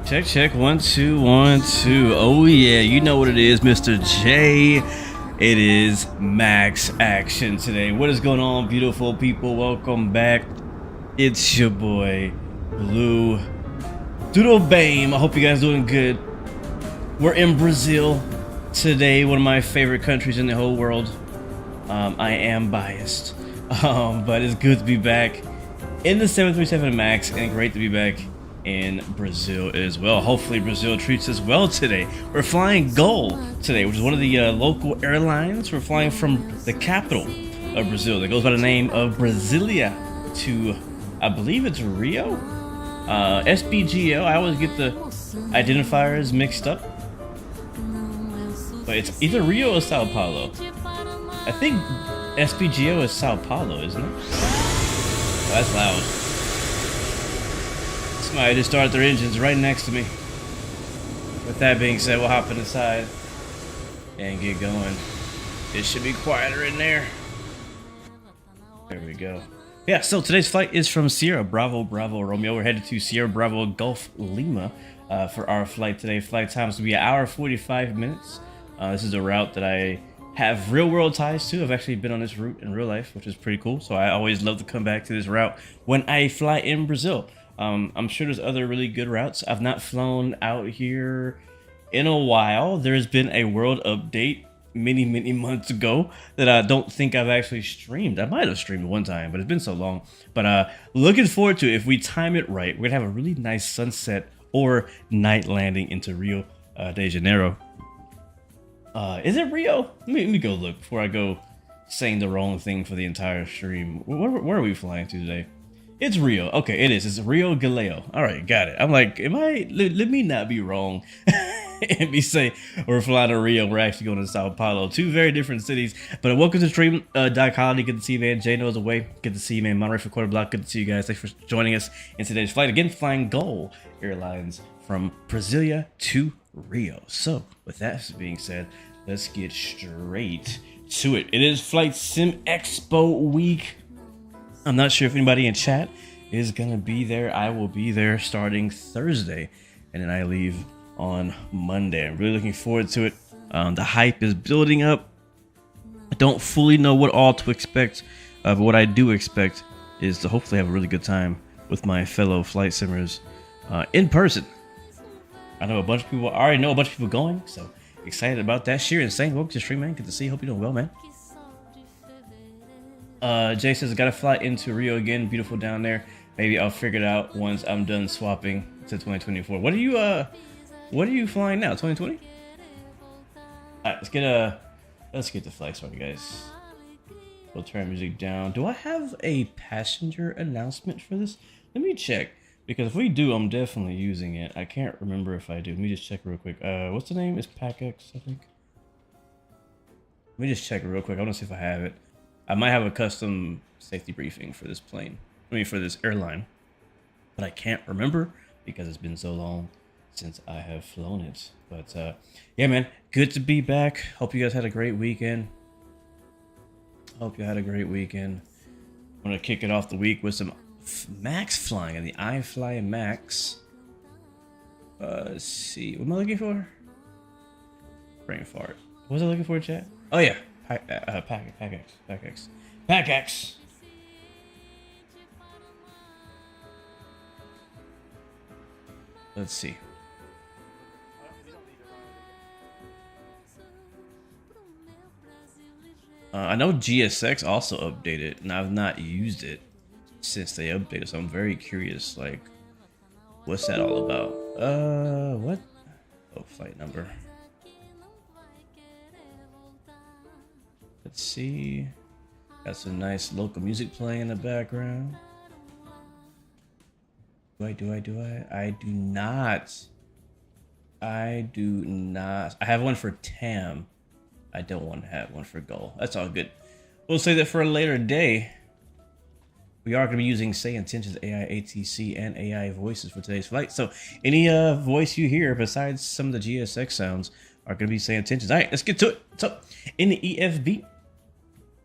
Check, check, 1 2 1 2. Oh yeah, you know what it is, Mr. J. It is max action today. What is going on, beautiful people? Welcome back. It's your boy Blue Doodle Bame. I hope you guys doing good. We're in Brazil today, one of my favorite countries in the whole world. I am biased, but it's good to be back in the 737 Max, and great to be back in Brazil as well. Hopefully Brazil treats us well today. We're flying Gol today, which is one of the local airlines. We're flying from the capital of Brazil that goes by the name of Brasilia to, I believe it's Rio? SBGL. I always get the identifiers mixed up, but it's either Rio or Sao Paulo. I think SBGL is Sao Paulo, isn't it? Oh, that's loud. Somebody just started their engines right next to me. With that being said, we'll hop inside and get going. It should be quieter in there. There we go. Yeah, so today's flight is from Sierra Bravo Bravo Romeo. We're headed to Sierra Bravo Golf Lima for our flight today. Flight times will be 1 hour 45 minutes. This is a route that I have real world ties to. I've actually been on this route in real life, which is pretty cool. So I always love to come back to this route when I fly in Brazil. I'm sure there's other really good routes. I've not flown out here in a while. There's been a world update many months ago that I don't think I've actually streamed. I might have streamed one time, but it's been so long. But looking forward to it. If we time it right, we're gonna have a really nice sunset or night landing into Rio de Janeiro. Is it Rio? Let me go look before I go saying the wrong thing for the entire stream. Where are we flying to today? It's Rio. Okay, it is. It's Rio Galeo. All right, got it. I'm like, am I? Let me not be wrong and be say we're flying to Rio. We're actually going to Sao Paulo. Two very different cities. But welcome to the stream, Doc Holiday. Good to see you, man. Jay knows the way. Good to see you, man. Monterey for Quarter Block. Good to see you guys. Thanks for joining us in today's flight. Again, flying Gol Airlines from Brasilia to Rio. So, with that being said, let's get straight to it. It is Flight Sim Expo week. I'm not sure if anybody in chat is gonna be there. I will be there starting Thursday, and then I leave on Monday. I'm really looking forward to it. The hype is building up. I don't fully know what all to expect, but what I do expect is to hopefully have a really good time with my fellow flight simmers in person. I know a bunch of people. I already know a bunch of people going, so excited about that. Sheer Insane, welcome to the stream, man. Good to see you. Hope you're doing well, man. Jay says I gotta fly into Rio again. Beautiful down there. Maybe I'll figure it out once I'm done swapping to 2024. What are you flying now? 2020? Alright, let's get the flight started, guys. We'll turn music down. Do I have a passenger announcement for this? Let me check. Because if we do, I'm definitely using it. I can't remember if I do. Let me just check real quick. What's the name? It's PACX, I think. Let me just check it real quick. I want to see if I have it. I might have a custom safety briefing for this plane. I mean, for this airline. But I can't remember because it's been so long since I have flown it. But yeah, man, good to be back. Hope you guys had a great weekend. Hope you had a great weekend. I'm going to kick it off the week with some Max flying on the iFly Max. Let's see. What am I looking for? Brain fart. What was I looking for, chat? Oh, yeah. PACX. Let's see. I know GSX also updated, and I've not used it since they updated, so I'm very curious, like, what's that all about? What? Oh, flight number. Let's see. Got some nice local music playing in the background. Do I? I do not. I do not. I have one for TAM. I don't want to have one for Gull. That's all good. We'll say that for a later day. We are going to be using Say Intentions AI ATC and AI voices for today's flight. So any voice you hear besides some of the GSX sounds are going to be Say Intentions. All right, let's get to it. So in the EFB,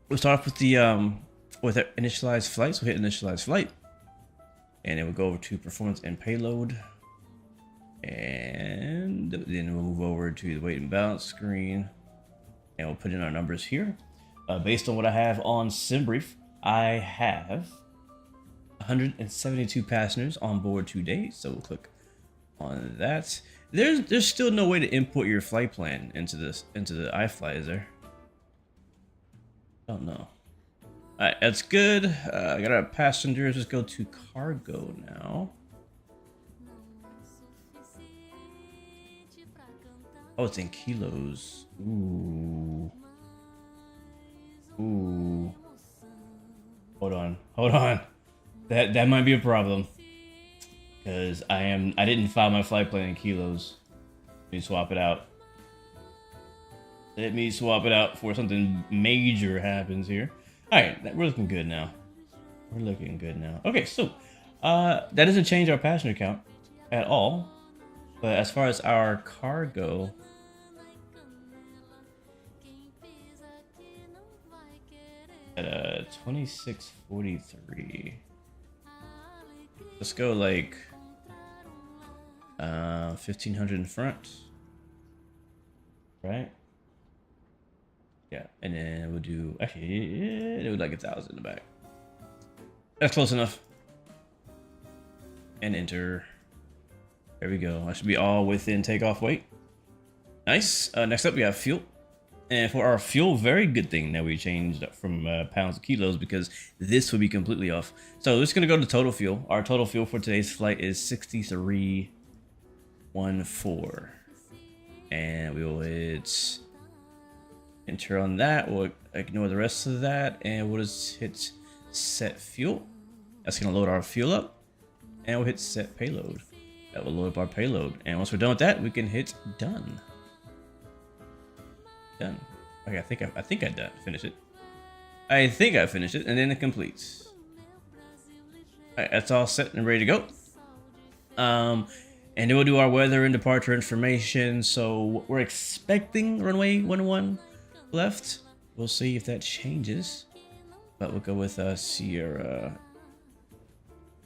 we'll start off with the initialized flight. So hit initialize flight, and then we'll go over to performance and payload, and then we'll move over to the weight and balance screen, and we'll put in our numbers here. Based on what I have on SimBrief, I have 172 passengers on board today, so we'll click on that. There's still no way to import your flight plan into the iFly, is there? Don't know. All right, that's good. I got our passengers. Let's go to cargo now. Oh, it's in kilos. Ooh. Ooh. Hold on. That might be a problem. Because I didn't file my flight plan in kilos. Let me swap it out. Let me swap it out before something major happens here. Alright, we're looking good now. We're looking good now. Okay, so that doesn't change our passenger count at all. But as far as our cargo, at 2643. Let's go like 1500 in front, right? Yeah, and then we'll do actually do like 1,000 in the back. That's close enough. And enter. There we go. I should be all within takeoff weight. Nice. Next up we have fuel. And for our fuel, very good thing that we changed from pounds to kilos, because this would be completely off. So we're just going to go to total fuel. Our total fuel for today's flight is 6314. And we will hit enter on that. We'll ignore the rest of that. And we'll just hit set fuel. That's going to load our fuel up. And we'll hit set payload. That will load up our payload. And once we're done with that, we can hit done. Done. Okay, I think I done. Finish it. I think I finished it, and then it completes. Alright, that's all set and ready to go. And then we'll do our weather and departure information. So we're expecting runway 11 left. We'll see if that changes. But we'll go with Sierra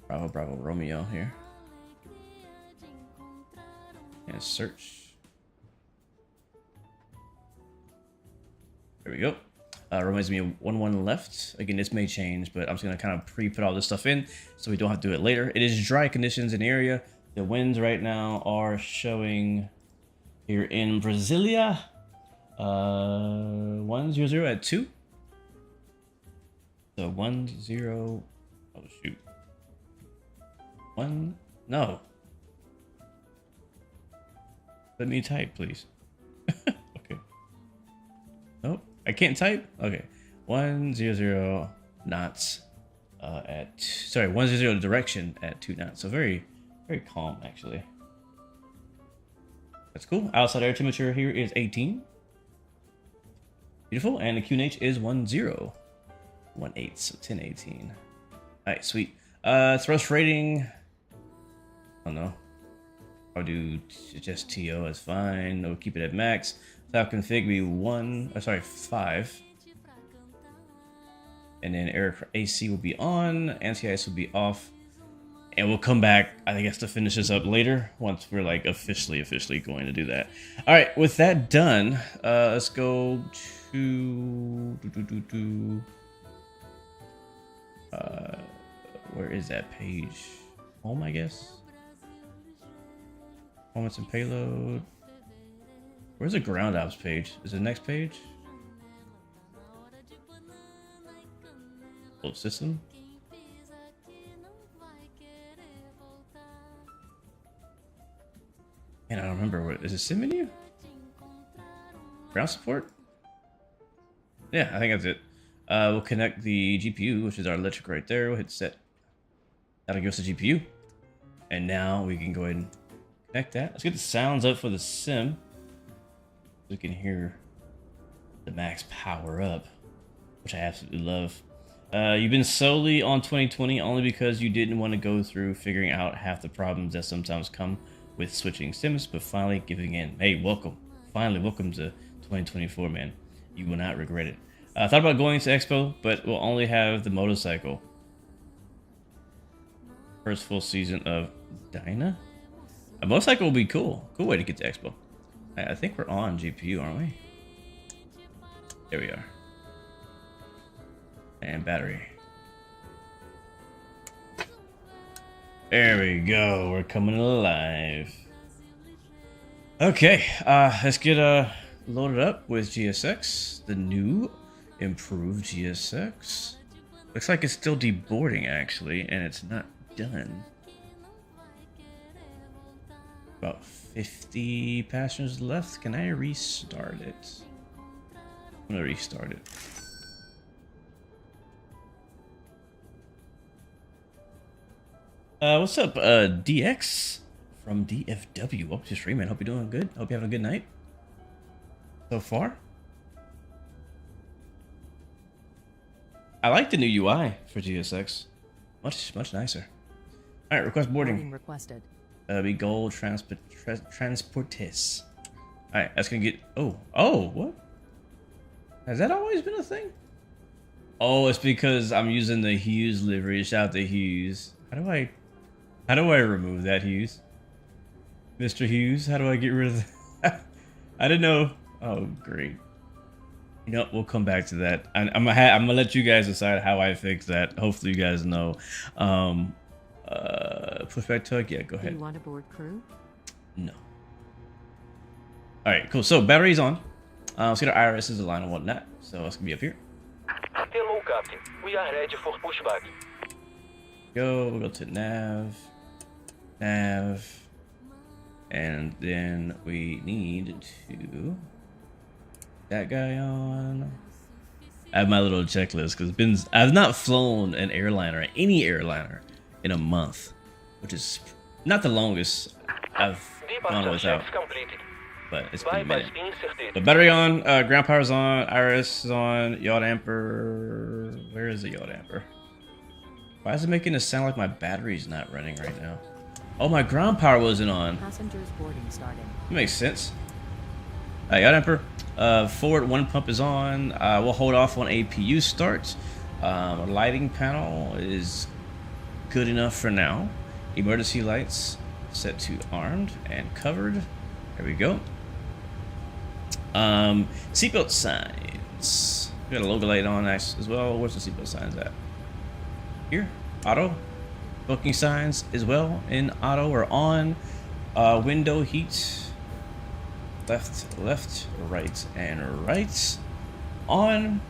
Bravo Romeo here. And search. There we go. Reminds me of 11 left. Again, this may change, but I'm just gonna kind of pre-put all this stuff in so we don't have to do it later. It is dry conditions in the area. The winds right now are showing here in Brasilia 100 at 2. So 10. Oh shoot. No. Let me type, please. Okay. Nope. I can't type? Okay. 100 knots at 100 direction at 2 knots. So very calm actually. That's cool. Outside air temperature here is 18. Beautiful. And the QNH is 1018. So 1018. Alright, sweet. Thrust rating. I don't know. I'll do just TO, that's fine. We'll keep it at max. That config be 5. And then air AC will be on, anti-ice will be off. And we'll come back, I guess, to finish this up later once we're like officially going to do that. All right, with that done, let's go to where is that page? Home, I guess. Performance and payload. Where's the ground ops page? Is it the next page? Oh, system. And I don't remember what is it. Sim menu? Ground support? Yeah, I think that's it. We'll connect the GPU, which is our electric right there. We'll hit set. That'll give us the GPU. And now we can go ahead and connect that. Let's get the sounds up for the sim. We can hear the max power up, which I absolutely love. You've been solely on 2020 only because you didn't want to go through figuring out half the problems that sometimes come with switching sims, but finally giving in. Hey, welcome. Finally, welcome to 2024, man. You will not regret it. I thought about going to Expo, but we'll only have the motorcycle. First full season of Dyna? A motorcycle will be cool. Cool way to get to Expo. I think we're on GPU, aren't we? There we are. And battery. There we go. We're coming alive. Okay, let's get loaded up with GSX, the new improved GSX. Looks like it's still deboarding actually, and it's not done. About 50 passengers left. Can I restart it? I'm gonna restart it. What's up, DX from DFW? Welcome to stream, man. Hope you're doing good. Hope you're having a good night so far. I like the new UI for GSX. Much nicer. All right, request boarding. Requested. Be gold transportes. All right, that's gonna get. Oh, what? Has that always been a thing? Oh, it's because I'm using the Hughes livery. Shout out to Hughes. How do I remove that, Hughes? Mr. Hughes, how do I get rid of that? I didn't know. Oh, great. You know, we'll come back to that. I'm gonna let you guys decide how I fix that. Hopefully you guys know. Pushback tug, yeah, go ahead. Do you want a board crew? No. All right, cool. So battery's on. Let's get our IRS's aligned and whatnot. So it's gonna be up here. Hello, Captain. We are ready for pushback. We'll go to nav, and then we need to that guy on. I have my little checklist because I've not flown an airliner, any airliner, in a month, which is not the longest I've gone without. But it's been a minute. The battery on, ground power's on, IRS is on, yacht amper. Where is the yacht amper? Why is it making it sound like my battery's not running right now? Oh, my ground power wasn't on. Passengers boarding started. That makes sense. Yacht amper. Forward one pump is on. We'll hold off on APU start. Our lighting panel is good enough for now. Emergency lights set to armed and covered. There we go. Seatbelt signs. We got a logo light on as well. Where's the seatbelt signs at? Here, auto. Booking signs as well in auto or on. Window heat. Left, right, and right. On.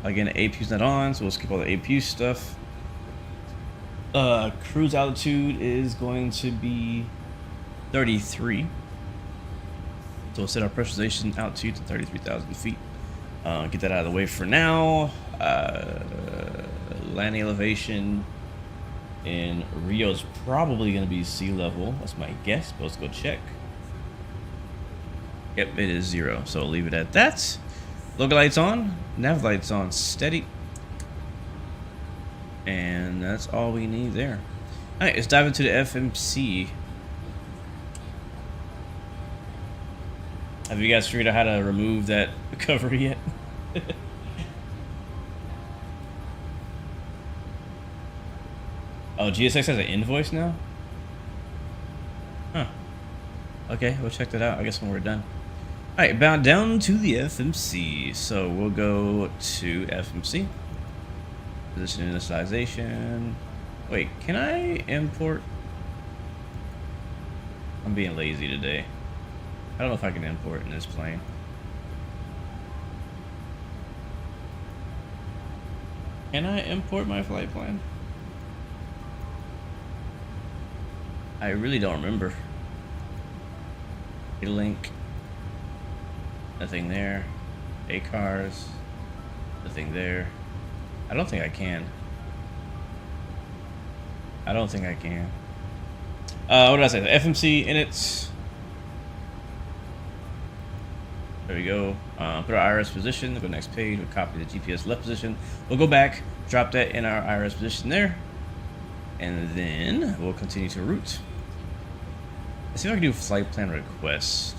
Again, APU's not on, so we'll skip all the APU stuff. Cruise altitude is going to be 33. So we'll set our pressurization altitude to 33,000 feet. Get that out of the way for now. Landing elevation in Rio is probably going to be sea level. That's my guess, but let's go check. Yep, it is 0, so I'll leave it at that. Logo lights on, nav lights on, steady. And that's all we need there. All right, let's dive into the FMC. Have you guys figured out how to remove that cover yet? Oh, GSX has an invoice now? Huh. Okay, we'll check that out, I guess, when we're done. Alright, bound down to the FMC. So we'll go to FMC. Position initialization. Wait, can I import? I'm being lazy today. I don't know if I can import in this plane. Can I import my flight plan? I really don't remember. A link. Nothing there. A cars. Nothing there. I don't think I can. I don't think I can. What did I say? The FMC in it. There we go. Put our IRS position. Go next page. We'll copy the GPS left position. We'll go back, drop that in our IRS position there, and then we'll continue to route. Let's see if I can do flight plan request.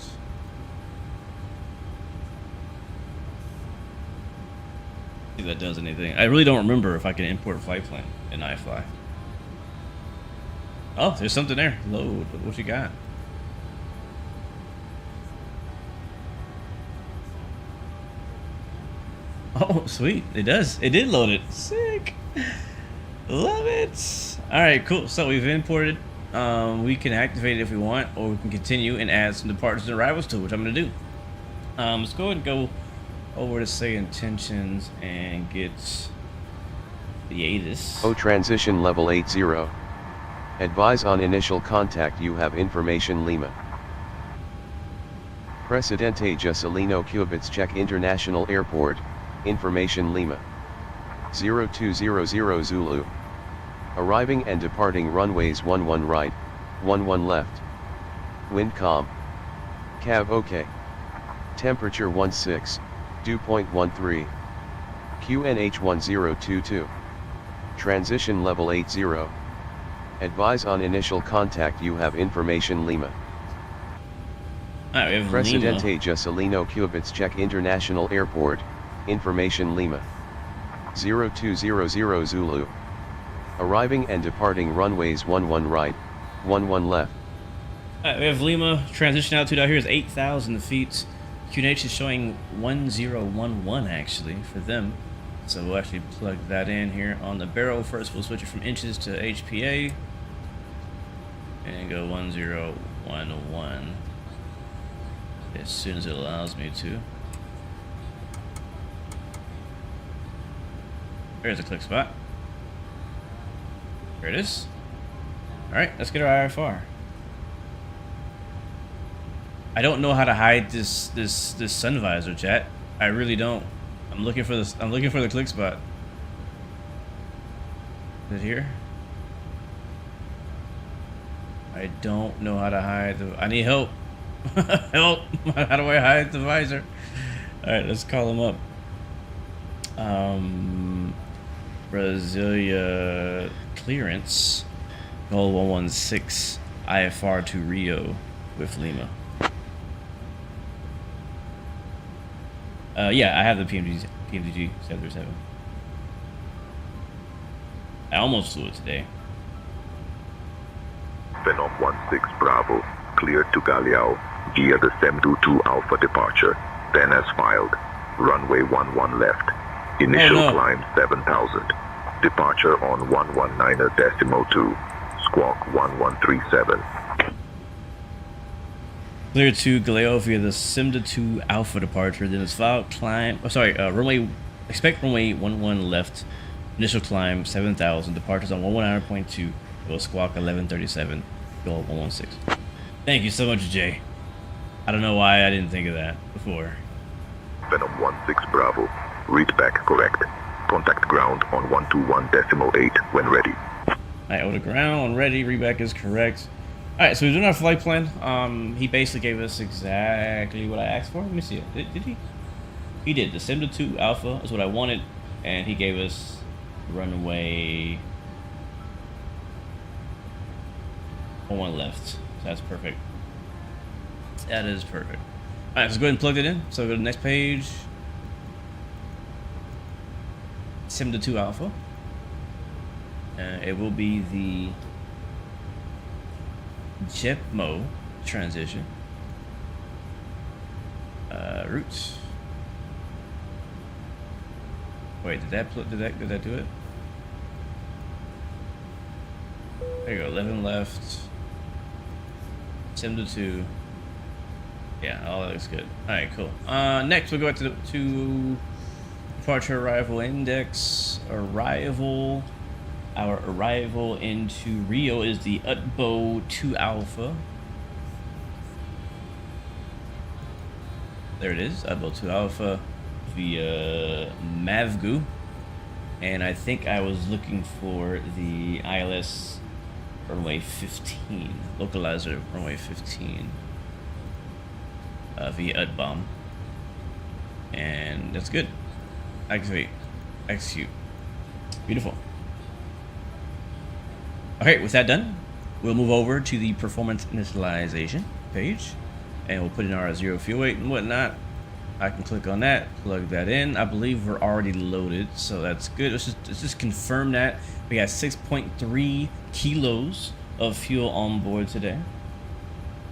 See if that does anything. I really don't remember if I can import a flight plan in iFly. Oh, there's something there. Load. What you got? Oh, sweet. It does. It did load it. Sick. Love it. All right, cool. So we've imported. We can activate it if we want, or we can continue and add some departures and arrivals to it, which I'm going to do. Let's go ahead and go over to say intentions and get the ATIS. Transition level 80. Advise on initial contact you have information Lima. Presidente Juscelino Kubitz Czech International Airport, information Lima. 0200 Zulu. Arriving and departing runways 11 right, 11 left. Wind calm. Cav OK. Temperature 16, dew point 13. QNH 1022. Transition level 80. Advise on initial contact you have information Lima. Alright, we have Presidente Lima. Juscelino Kubitz Czech International Airport, information Lima. 0200 Zulu. Arriving and departing runways 11 right, 11 left. Alright, we have Lima. Transition altitude out here is 8,000 feet. QNH is showing 1011 actually for them. So we'll actually plug that in here on the barrel. First we'll switch it from inches to HPA. And go 1011. As soon as it allows me to. There's a click spot. There it is. Alright, let's get our IFR. I don't know how to hide this sun visor, chat. I really don't. I'm looking for this. I'm looking for the click spot. Is it here? I don't know how to hide the. I need help. Help! How do I hide the visor? All right, let's call him up. Brasilia clearance. Goal 116 IFR to Rio with Lima. Yeah, I have the PMDG 737. I almost flew it today. Phenom 16 Bravo, cleared to Galeão via the 722 Alpha departure, then as filed, runway 11 left, initial climb 7,000, departure on 119.2, squawk 1137. Clear to Galeão via the Simda 2 Alpha departure, then it's filed climb. Oh, sorry, runway. Expect runway 11 left. Initial climb 7,000. Departures on 119.2. Will squawk 1137. Go 116. Thank you so much, Jay. I don't know why I didn't think of that before. Phenom 16 Bravo, read back correct. Contact ground on 121.8 when ready. Alright, over the ground when ready. Readback is correct. Alright, so we're doing our flight plan. He basically gave us exactly what I asked for. Let me see it. Did he? He did. The Simda 2 Alpha is what I wanted, and he gave us runway 1 left. So that's perfect. That is perfect. Alright, let's go ahead and plug it in. So go to the next page. Simda 2 Alpha. It will be the JetMo transition. Routes. Wait, did that do it? There you go. 11 left. Simda 2. Yeah, all that looks good. All right, cool. Next we'll go to departure arrival index. Arrival. Our arrival into Rio is the Utbo 2 Alpha. There it is, Utbo 2 Alpha via Mavgu. And I think I was looking for the ILS runway 15, localizer runway 15 via UDBOM, and that's good. Activate, execute, beautiful. Okay, with that done, we'll move over to the performance initialization page, and we'll put in our 0 fuel weight and whatnot. I can click on that, plug that in. I believe we're already loaded, so that's good. Let's just confirm that. We got 6.3 kilos of fuel on board today,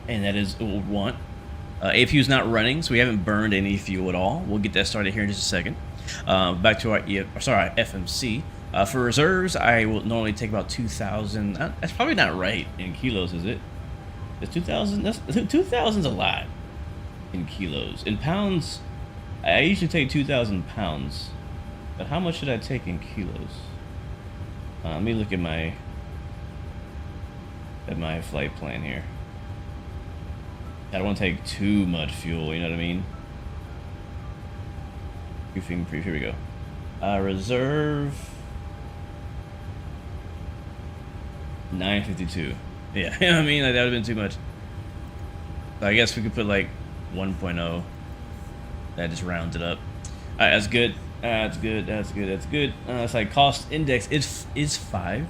and that is what we want. APU is not running, so we haven't burned any fuel at all. We'll get that started here in just a second. Back to our FMC. For reserves, I will normally take about 2,000. That's probably not right in kilos, is it? Is 2,000? 2,000's a lot in kilos. In pounds, I usually take 2,000 pounds. But how much should I take in kilos? Let me look at my flight plan here. I don't want to take too much fuel, you know what I mean? Here we go. Reserve 952. Yeah, you know what I mean? Like, that would have been too much. So I guess we could put like 1.0. That just rounds it up. Alright, that's good. That's good. It's like cost index is 5.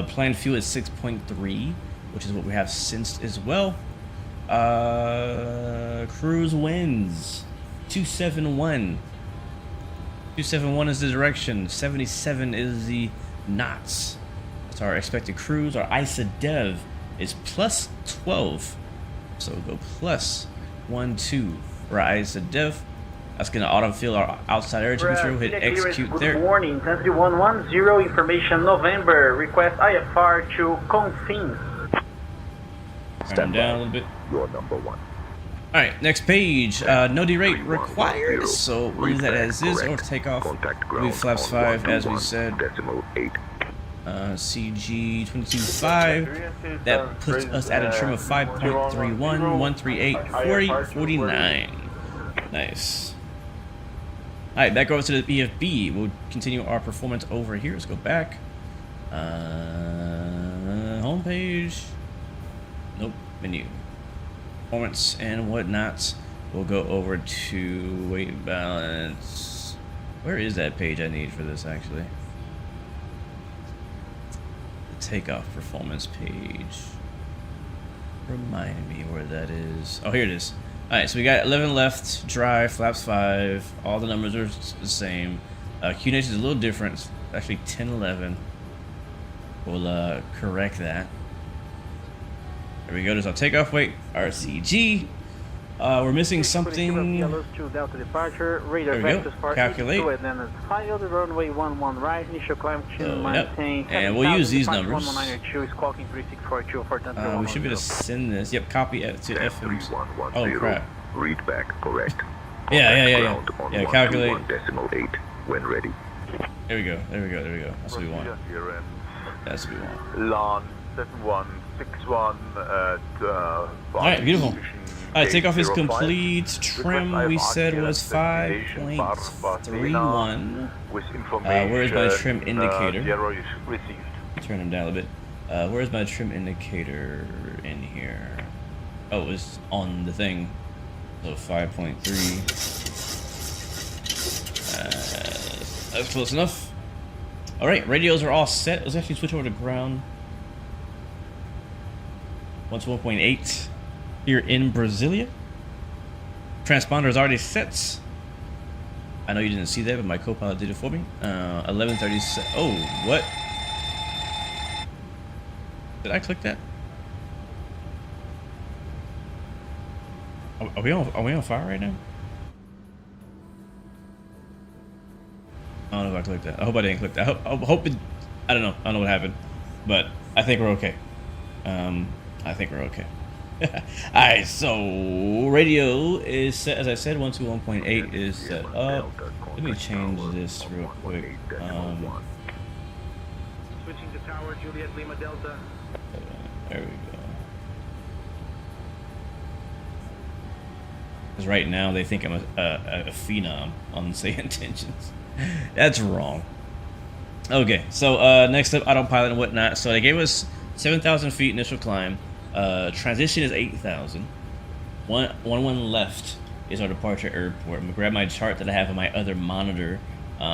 Planned fuel is 6.3, which is what we have sensed as well. Cruise winds 271. 271 is the direction. 77 is the knots. That's our expected cruise. Our ISA dev is plus 12. So we'll go plus 12 for our ISA dev. That's going to autofill our outside air temperature. We'll hit execute there. Good morning, Intensity 110, information November. Request IFR to confirm. Turn down a little bit. You're number 1. Alright, next page. No derate required, so we'll leave that as is, or take off. We flaps 5 as we said. CG 22.5. That puts us at a trim of 5.31, 138, 40, 49. Nice. Alright, back over to the EFB. We'll continue our performance over here. Let's go back. Home page. Nope, menu. Performance and whatnot. We'll go over to weight balance. Where is that page I need for this actually? The takeoff performance page. Remind me where that is. Oh, here it is. Alright, so we got 11 left, dry, flaps 5. All the numbers are the same. QNH is a little different. It's actually 1011. We'll correct that. There we go. There's our takeoff weight, RCG. We're missing something. There we go. Calculate. And then it's filed, runway 11 right, initial climb to maintain. And we'll use these numbers. We should be able to send this. Yep, copy it to FM. Oh crap. Read back correct. Yeah. Calculate. 1.8 when ready. There we go. That's what we want. That's what we want. LIAN 7161 at Alright, beautiful. Alright, takeoff is complete. Trim we said was 5.31. Where's my trim indicator? Turn him down a bit. Where's my trim indicator in here? Oh, it was on the thing. So 5.3. That's close enough. Alright, radios are all set. Let's actually switch over to ground. 1.8 here in Brasilia. Transponder is already set. I know you didn't see that, but my co-pilot did it for me. 11:37. Oh, what? Did I click that? Are we on fire right now? I don't know if I clicked that. I hope I didn't click that. I hope it. I don't know. I don't know what happened, but I think we're okay. I think we're okay. Alright, so radio is set, as I said, 121.8 is set up. Let me change this real quick. Switching to tower, Juliet Lima Delta. There we go. Because right now they think I'm a phenom on say intentions. That's wrong. Okay, so next up, autopilot and whatnot. So they gave us 7,000 feet initial climb. Transition is 8,000. One left is our departure airport. I'm gonna grab my chart that I have on my other monitor,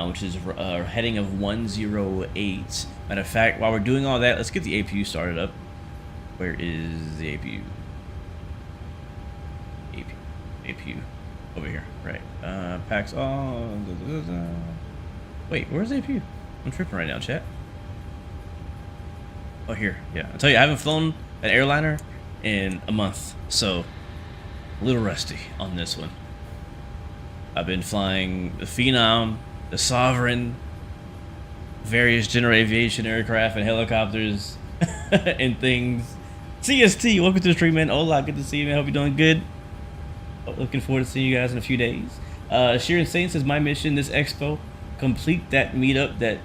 which is heading of 108. Matter of fact, while we're doing all that, let's get the APU started up. Where is the APU? APU. Over here, right. Packs on. Wait, where's the APU? I'm tripping right now, chat. Oh, here. Yeah, I'll tell you, I haven't flown an airliner in a month, so a little rusty on this one. I've been flying the Phenom, the Sovereign, various general aviation aircraft and helicopters and things. CST, welcome to the stream, man. Hola, good to see you, man. Hope you're doing good. Looking forward to seeing you guys in a few days. Sheeran Saint says, my mission this expo, complete that meetup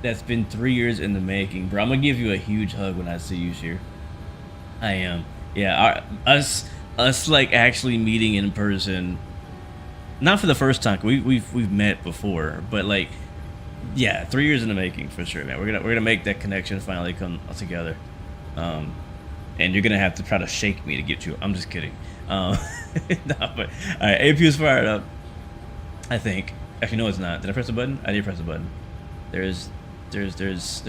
that's been 3 years in the making. Bro, I'm gonna give you a huge hug when I see you, Sheer. I am. Yeah, us like actually meeting in person. Not for the first time. We've met before, but like, yeah, 3 years in the making for sure, man. We're gonna make that connection finally come together. And you're gonna have to try to shake me to get you. I'm just kidding. No, but all right, APU is fired up. I think. Actually, no, it's not. Did I press the button? I did press the button. There's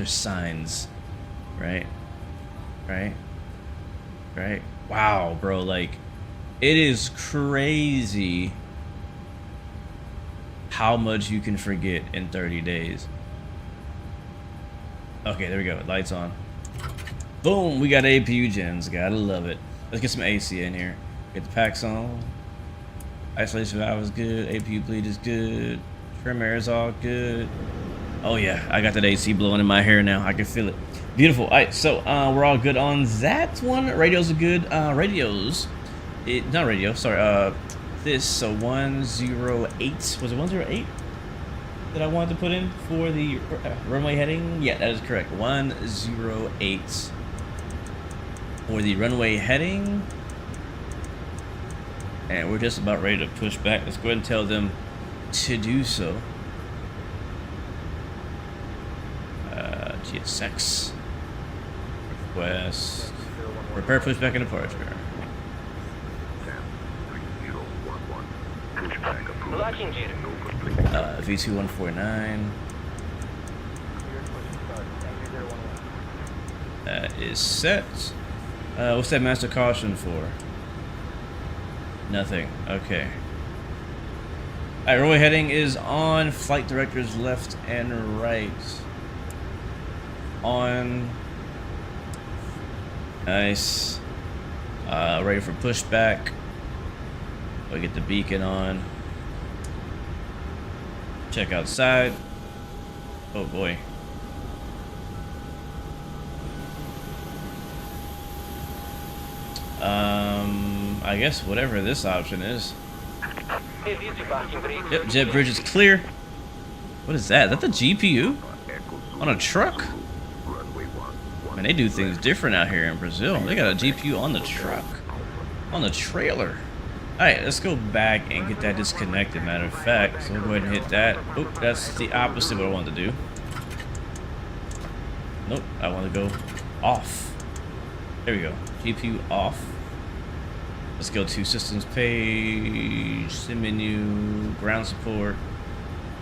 signs, right? Wow, bro, like, it is crazy how much you can forget in 30 days. Okay, there we go. Lights on. Boom, we got APU gens. Gotta love it. Let's get some AC in here. Get the packs on. Isolation valve is good. APU bleed is good. Trim air is all good. Oh yeah, I got that AC blowing in my hair now. I can feel it. Beautiful. All right, so we're all good on that one. Radios are good. Not radio. Sorry. This. So 108. Was it 108 that I wanted to put in for the runway heading? Yeah, that is correct. 108 for the runway heading. And we're just about ready to push back. Let's go ahead and tell them to do so. GSX. Request. Prepare pushback and departure. Locking gear. V2149. That is set. What's that master caution for? Nothing. Okay. Alright, runway heading is on. Flight directors left and right. On. Nice. Ready for pushback. We get the beacon on. Check outside. Oh boy. I guess whatever this option is. Yep, jet bridge is clear. What is that? Is that the GPU? On a truck? Man, they do things different out here in Brazil. They got a GPU on the truck. On the trailer. Alright, let's go back and get that disconnected, matter of fact. So we'll go ahead and hit that. Oop, that's the opposite of what I wanted to do. Nope, I want to go off. There we go. GPU off. Let's go to systems page, sim menu, ground support.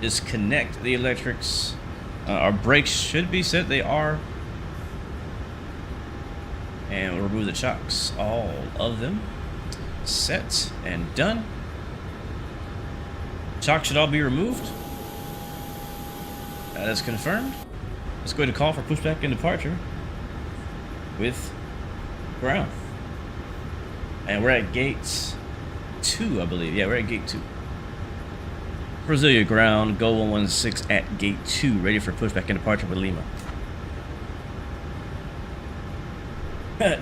Disconnect the electrics. Our brakes should be set. They are. And we'll remove the chocks. All of them. Set and done. Chocks should all be removed. That is confirmed. Let's go ahead and call for pushback and departure with ground. And we're at gate 2, I believe. Yeah, we're at gate 2. Brasilia ground, go 116 at gate 2, ready for pushback and departure with Lima.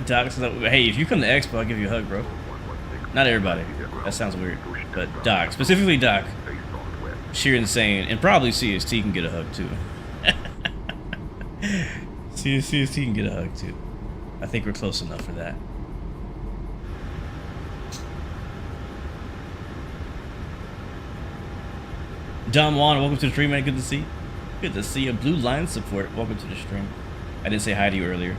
Doc says, hey, if you come to Expo, I'll give you a hug, bro. Not everybody. That sounds weird. But Doc, specifically Doc, sheer insane, and probably CST can get a hug too. CST can get a hug too. I think we're close enough for that. Don Juan, welcome to the stream, man. Good to see you. Good to see you. Blue Line support, welcome to the stream. I didn't say hi to you earlier.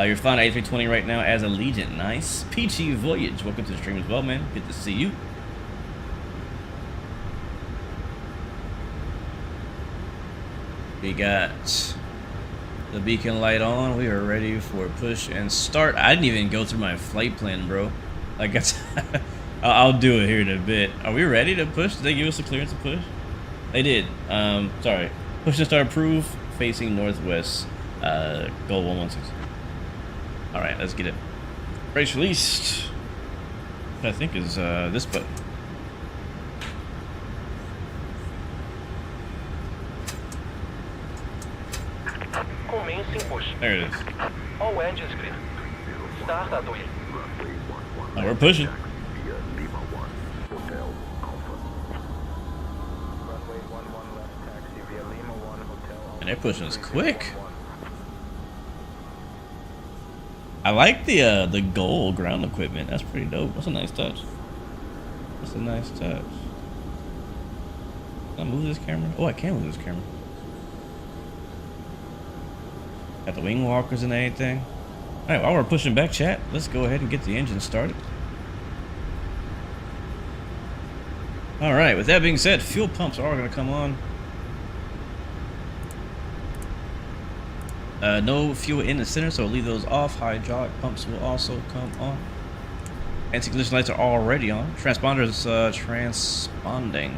You're flying A320 right now as Allegiant. Nice. Peachy Voyage. Welcome to the stream as well, man. Good to see you. We got the beacon light on. We are ready for push and start. I didn't even go through my flight plan, bro. Like, I'll do it here in a bit. Are we ready to push? Did they give us the clearance to push? They did. Sorry. Push and start approved. Facing northwest. Goal 116. All right, let's get it. Brace released. I think is this button. Commencing push. There it is. All engines clear. Start at wheel. Oh, we're pushing. And they're pushing us quick. I like the gold ground equipment. That's pretty dope. That's a nice touch. That's a nice touch. Can I move this camera? Oh, I can move this camera. Got the wing walkers and everything. All right, while we're pushing back, chat, let's go ahead and get the engine started. All right, with that being said, fuel pumps are going to come on. No fuel in the center, so leave those off. Hydraulic pumps will also come on. Anti-collision lights are already on. Transponders transponding.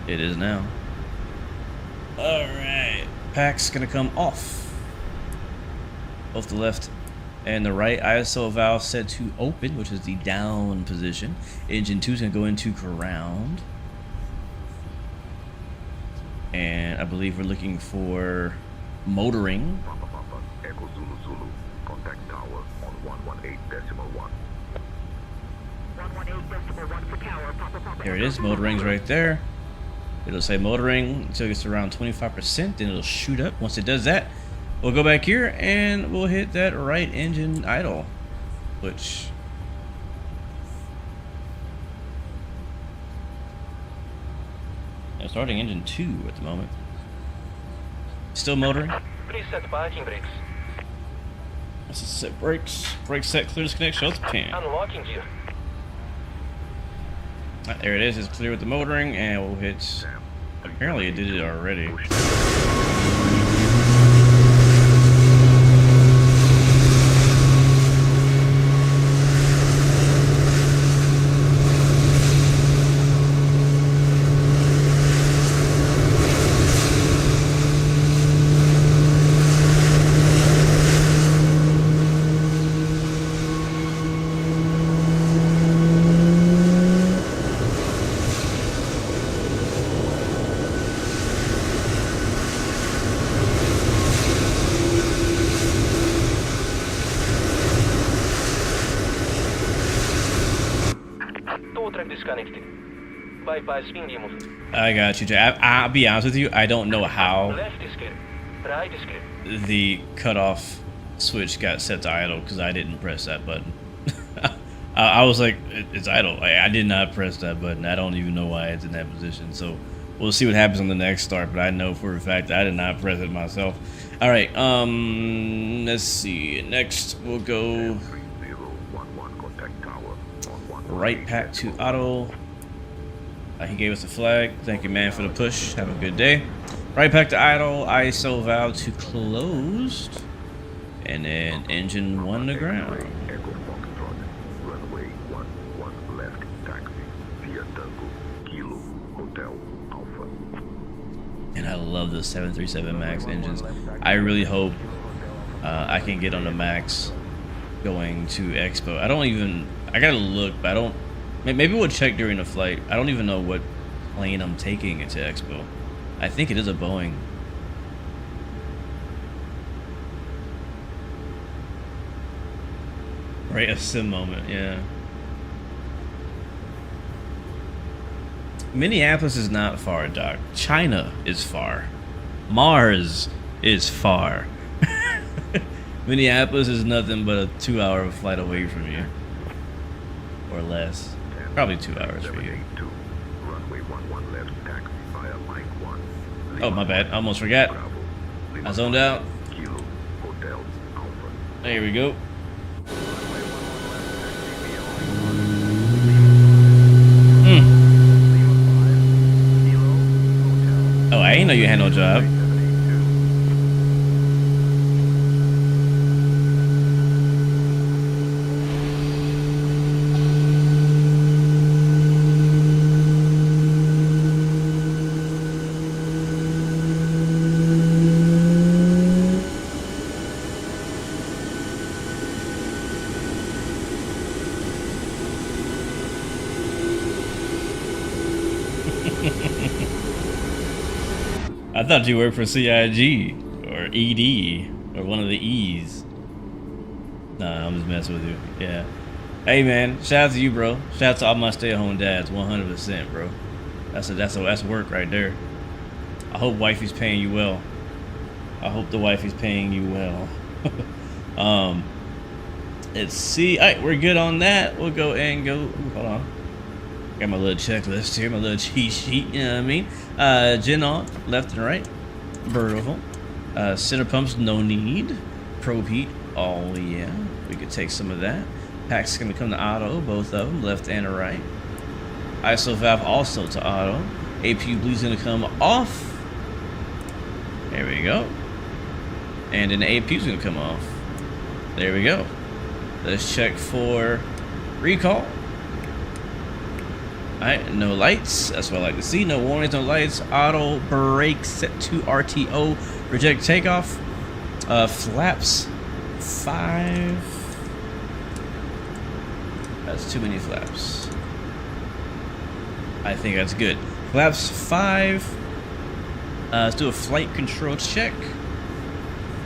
It is now. All right, pack's gonna come off. Both the left and the right. ISO valve set to open, which is the down position. Engine 2 is gonna go into ground. And I believe we're looking for motoring. Echo Zulu Zulu. Contact tower on 118.1. 118.1 for tower. There it is. Motoring's right there. It'll say motoring until it gets around 25%. Then it'll shoot up. Once it does that, we'll go back here and we'll hit that right engine idle, which starting engine 2 at the moment. Still motoring. Preset parking brakes. Let's set brakes. Brake set, clear disconnect, show the pan. Unlocking gear. There it is. It's clear with the motoring, and we'll hit. Apparently, it did it already. Disconnected. Bypass pin removed. I got you, Jay. I'll be honest with you. I don't know how Left is clear. Right is clear. the cutoff switch got set to idle because I didn't press that button. I was like, it's idle. I did not press that button. I don't even know why it's in that position. So we'll see what happens on the next start. But I know for a fact that I did not press it myself. All right. Let's see. Next we'll go right pack to auto. He gave us a flag. Thank you, man, for the push. Have a good day. Right pack to idle. ISO valve to closed. And then engine 1 to ground. Runway 11 left, taxi via Tango, Kilo, Hotel, Alpha. And I love the 737 MAX engines. I really hope I can get on the MAX going to Expo. I gotta look, but I don't. Maybe we'll check during the flight. I don't even know what plane I'm taking into Expo. I think it is a Boeing. Right, a sim moment, yeah. Minneapolis is not far, Doc. China is far. Mars is far. Minneapolis is nothing but a 2-hour flight away from you. Or less. Probably 2 hours for you. Runway 11 left, taxi via line 1. Oh, my bad. I almost forgot. I zoned out. Kilo There we go. Oh, I ain't know you had no job. I thought you worked for CIG or ED or one of the E's. Nah, I'm just messing with you. Yeah. Hey man, shout out to you, bro. Shout out to all my stay-at-home dads, 100%, bro. That's work right there. I hope wifey's paying you well. I hope the wifey's paying you well. Let's see. All right, we're good on that. We'll go and go. Ooh, hold on. Got my little checklist here, my little cheat sheet. You know what I mean? Gen on, left and right. Beautiful. Center pumps, no need. Probe heat, oh yeah. We could take some of that. Pack's gonna come to auto, both of them, left and right. ISO valve also to auto. APU bleed's gonna come off. There we go. And then the APU's gonna come off. There we go. Let's check for recall. Alright, no lights. That's what I like to see. No warnings, no lights. Auto brake set to RTO. Reject takeoff. Flaps 5. That's too many flaps. I think that's good. Flaps 5. Let's do a flight control check.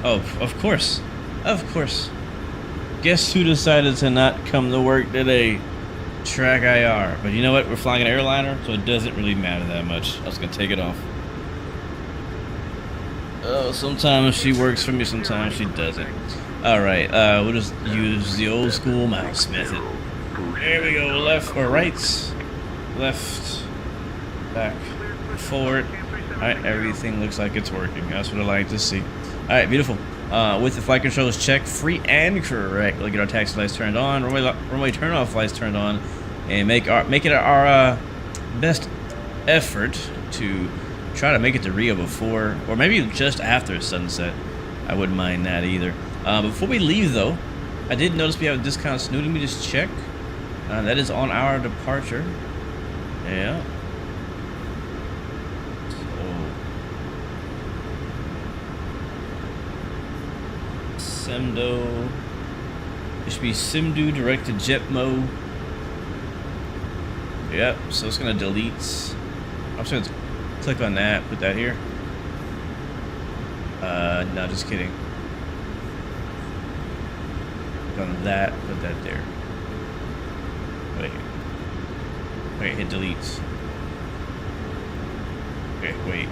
Oh, of course. Of course. Guess who decided to not come to work today? Track IR. But you know what? We're flying an airliner, so it doesn't really matter that much. I was gonna take it off. Oh, sometimes she works for me, sometimes she doesn't. Alright, we'll just use the old school mouse method. There we go. Left or right. Left. Back. Forward. Alright, everything looks like it's working. That's what I like to see. Alright, beautiful. With the flight controls checked, free and correct. We'll get our taxi lights turned on, runway turn-off lights turned on, and make it our best effort to try to make it to Rio before, or maybe just after sunset. I wouldn't mind that either. Before we leave, though, I did notice we have a discount snoot. Let me just check. That is on our departure. Yeah. Semdo. It should be Simdo direct to Jetmo. Yep, so it's gonna delete. I'm just gonna click on that, put that here. No, just kidding. Click on that, put that there. Wait, hit delete. Okay, wait.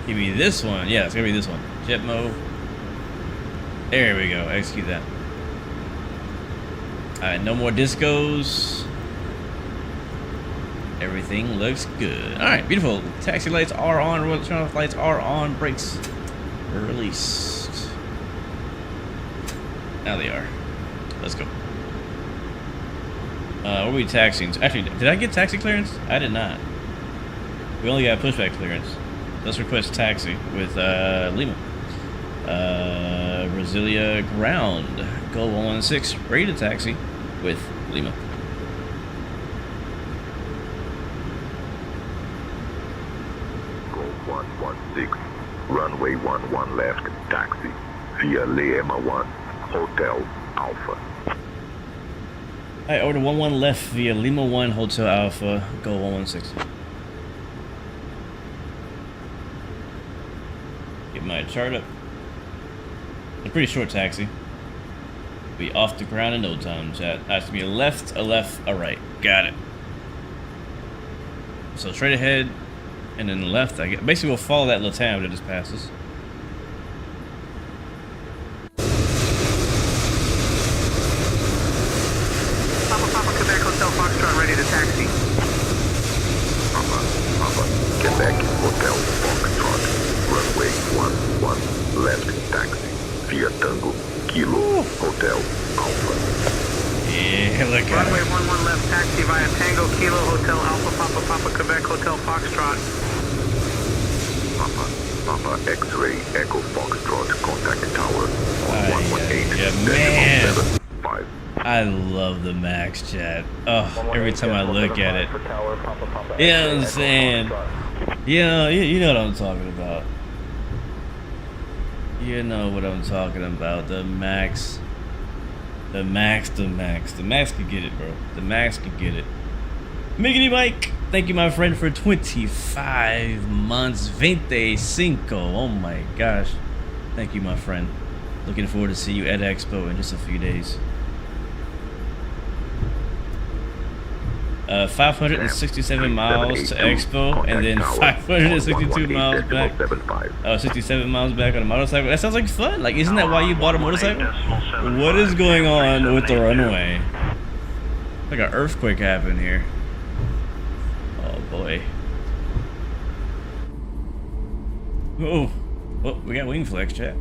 Give me this one. Yeah, it's gonna be this one. Jetmo. There we go. Execute that. Alright, no more discos. Everything looks good. Alright, beautiful. Taxi lights are on. Turn off lights are on. Brakes released. Now they are. Let's go. Where are we taxiing? Actually, did I get taxi clearance? I did not. We only got pushback clearance. Let's request taxi with Lima. Brasilia ground. Go 116. Ready to taxi with Lima. Go 116. Runway 11 left. Taxi via Lima 1 Hotel Alpha. Alright, order 11 left via Lima 1 Hotel Alpha. Go 116. Get my chart up. A pretty short taxi. Be off the ground in no time, chat. Has to be a left, a right. Got it. So straight ahead, and then left. Basically, we'll follow that LATAM that just passes. Papa, Quebec Hotel Foxtrot ready to taxi. Papa, Quebec Hotel Foxtrot. Runway 11 left. Taxi via Tango, Kilo, Hotel, Alpha. Yeah, look at Runway it. 11 left, taxi via Tango, Kilo, Hotel, Alpha, Papa, Papa, Quebec, Hotel, Foxtrot. Papa X-ray Echo Foxtrot contact tower on 118 yeah, man. 75. I love the Max, chat. Oh, every time I look at it. You know what I'm saying? Yeah, you know what I'm talking about. You know what I'm talking about. The Max. The Max. The Max could get it, bro. The Max could get it. Miggity Mike, thank you, my friend, for 25 months. 25. Oh my gosh. Thank you, my friend. Looking forward to see you at Expo in just a few days. 567 miles to Expo, and then 562 miles back. Oh, 67 miles back on a motorcycle. That sounds like fun. Like, isn't that why you bought a motorcycle? What is going on with the runway? Like an earthquake happened here. Oh boy. Oh, we got wing flex, chat.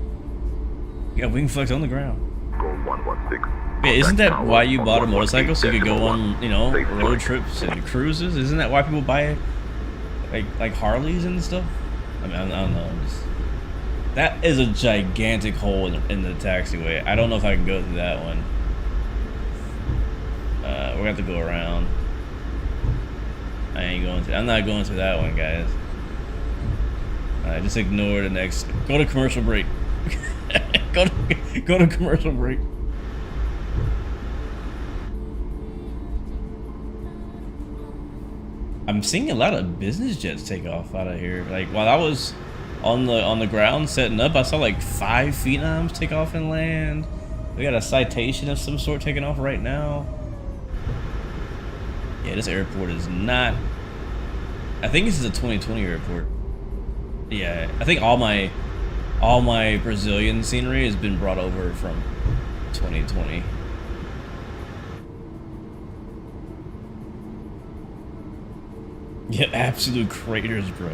We got wing flex on the ground. Go 116. Yeah, isn't that why you bought a motorcycle, so you could go on, you know, road trips and cruises? Isn't that why people buy like Harleys and stuff? I mean, I don't know. That is a gigantic hole in the taxiway. I don't know if I can go through that one. We're gonna have to go around. I'm not going through that one, guys. Just ignore the next. Go to commercial break. go to commercial break. I'm seeing a lot of business jets take off out of here. Like, while I was on the ground setting up, I saw like 5 Phenoms take off and land. We got a Citation of some sort taking off right now. Yeah, this airport is not. I think this is a 2020 airport. Yeah, I think all my Brazilian scenery has been brought over from 2020. Yeah, absolute craters, bro.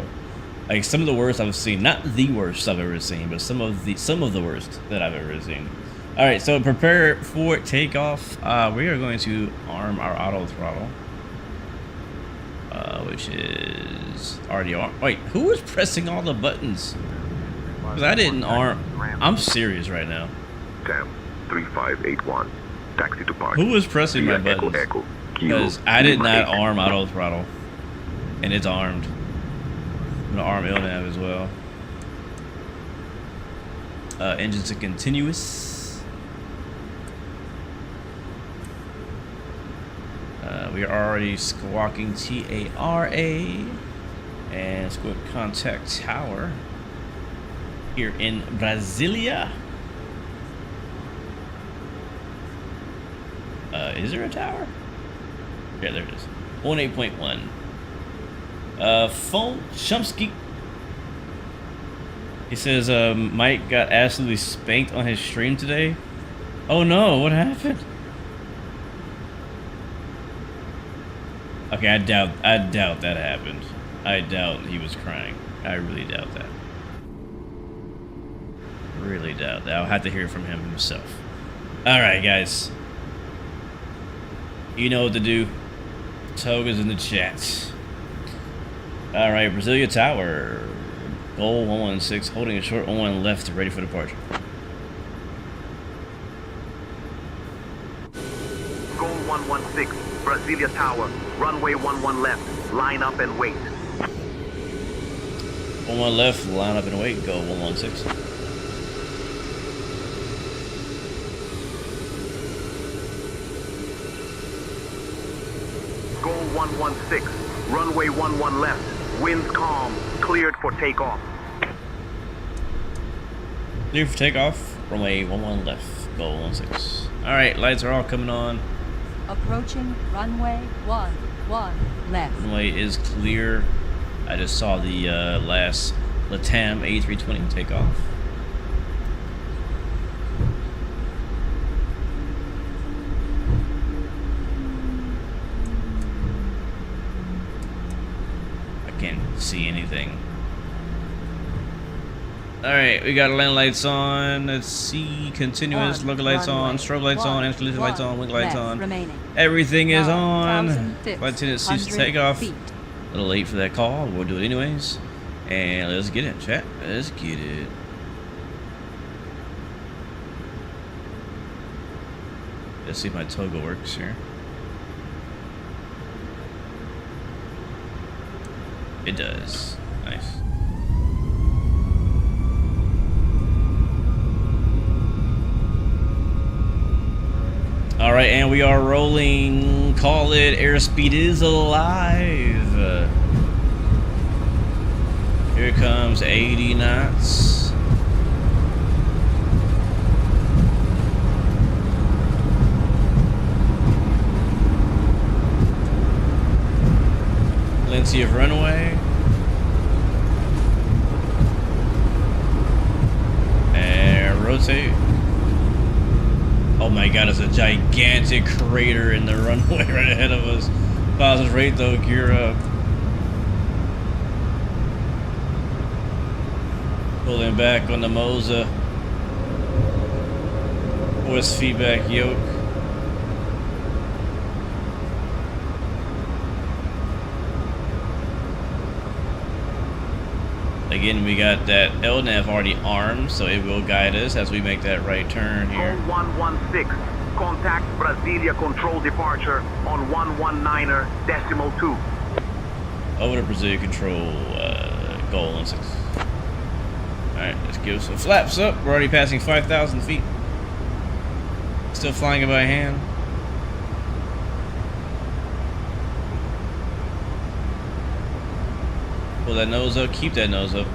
Like, some of the worst I've seen. Not the worst I've ever seen, but some of the worst that I've ever seen. All right, so prepare for takeoff. We are going to arm our auto throttle, which is already on. Wait, who was pressing all the buttons? Because I didn't arm. I'm serious right now. TAM 3581. Taxi to park. Who was pressing my buttons? Echo, Because I did not arm auto throttle. And it's armed. I'm gonna arm LNAV as well. Engines are continuous. We are already squawking TARA and squawk contact tower here in Brasilia. Is there a tower? Yeah, there it is. 18.1. Phone Shumsky. He says Mike got absolutely spanked on his stream today. Oh no, what happened? Okay, I doubt that happened. I doubt he was crying. I really doubt that. Really doubt that. I'll have to hear from him himself. Alright, guys. You know what to do. Toga's in the chat. Alright, Brasilia Tower. Goal 116, holding a short 11 left, ready for departure. Goal 116, Brasilia Tower, runway 11 left, line up and wait. 11 left, line up and wait, go 116. Goal 116, runway 11 left, winds calm, cleared for takeoff. Cleared for takeoff, runway 11 left, go 16. Alright, lights are all coming on. Approaching runway 11 left. Runway is clear. I just saw the last LATAM A320 take off. I can't see anything. Alright, we got land lights on. Let's see. Continuous. Local lights on. Strobe lights on. Anti-collision lights on. Wing lights on. Remaining. Everything is on. 9,000 Flight attendant cease to take off. feet. A little late for that call. We'll do it anyways. And let's get it, chat. Let's get it. Let's see if my toggle works here. It does. Nice. Alright, and we are rolling. Call it. Airspeed is alive. Here comes 80 knots. Plenty of runway. And rotate. Oh my god, it's a gigantic crater in the runway right ahead of us. Positive rate though, gear up. Pulling back on the Moza. Force feedback yoke. Again, we got that LNAV already armed, so it will guide us as we make that right turn here. 116, contact Brasilia control departure on 119.2. Over to Brasilia control, goal 16. Alright, let's give some flaps up. We're already passing 5,000 feet. Still flying it by hand. Pull that nose up, keep that nose up.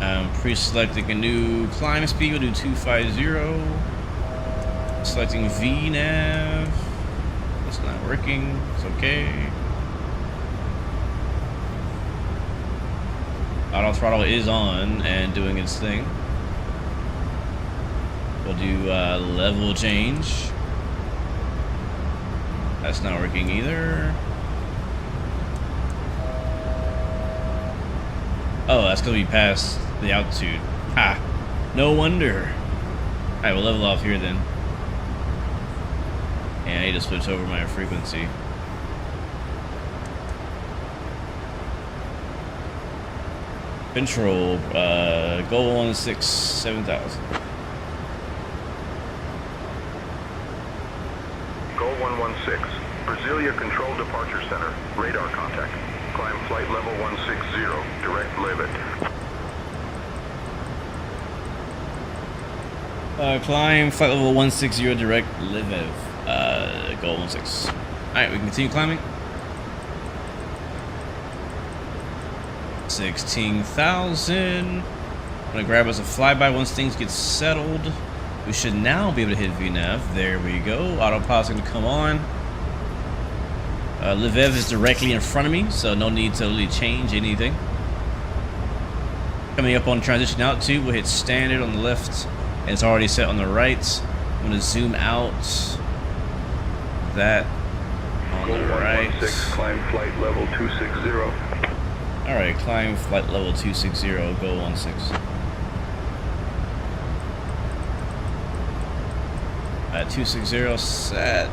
I'm pre-selecting a new climb speed. We'll do 250. Selecting VNAV. It's not working. It's okay. Auto throttle is on and doing its thing. We'll do level change. That's not working either. Oh, that's gonna be past the altitude. Ha! No wonder. Alright, we'll level off here then. And I need to switch over my frequency. Control, goal 7,000. Goal 116, Brasilia Control Departure Center, radar contact. Climb flight level 160, direct limit. Climb flight level 160, direct Lviv. Goal 16. Alright, we can continue climbing. 16,000. I'm gonna grab us a flyby once things get settled. We should now be able to hit VNAV. There we go. Autopilot's gonna come on. Lviv is directly in front of me, so no need to really change anything. Coming up on transition out to, we'll hit standard on the left, and it's already set on the right. I'm gonna zoom out. That on the right. 116, climb flight level 260. Alright, climb flight level 260, go 16. 260 set.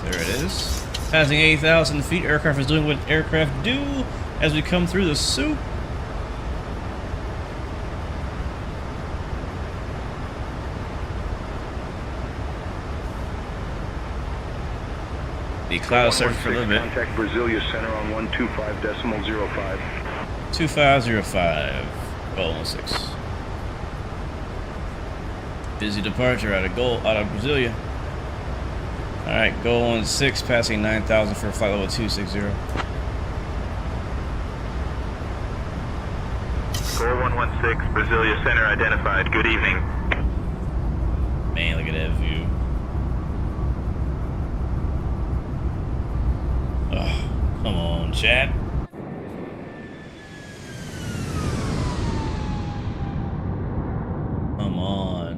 There it is. Passing 8,000 feet. Aircraft is doing what aircraft do as we come through the soup. The cloud surface for a little bit. Contact Brasilia Center on 125.05. 2505. Goal 16. Busy departure out of Brasilia. Alright, goal 16, passing 9,000 for flight level 260. Goal 116, Brasilia Center identified. Good evening. Man, look at that view. Oh, come on, chat. Come on.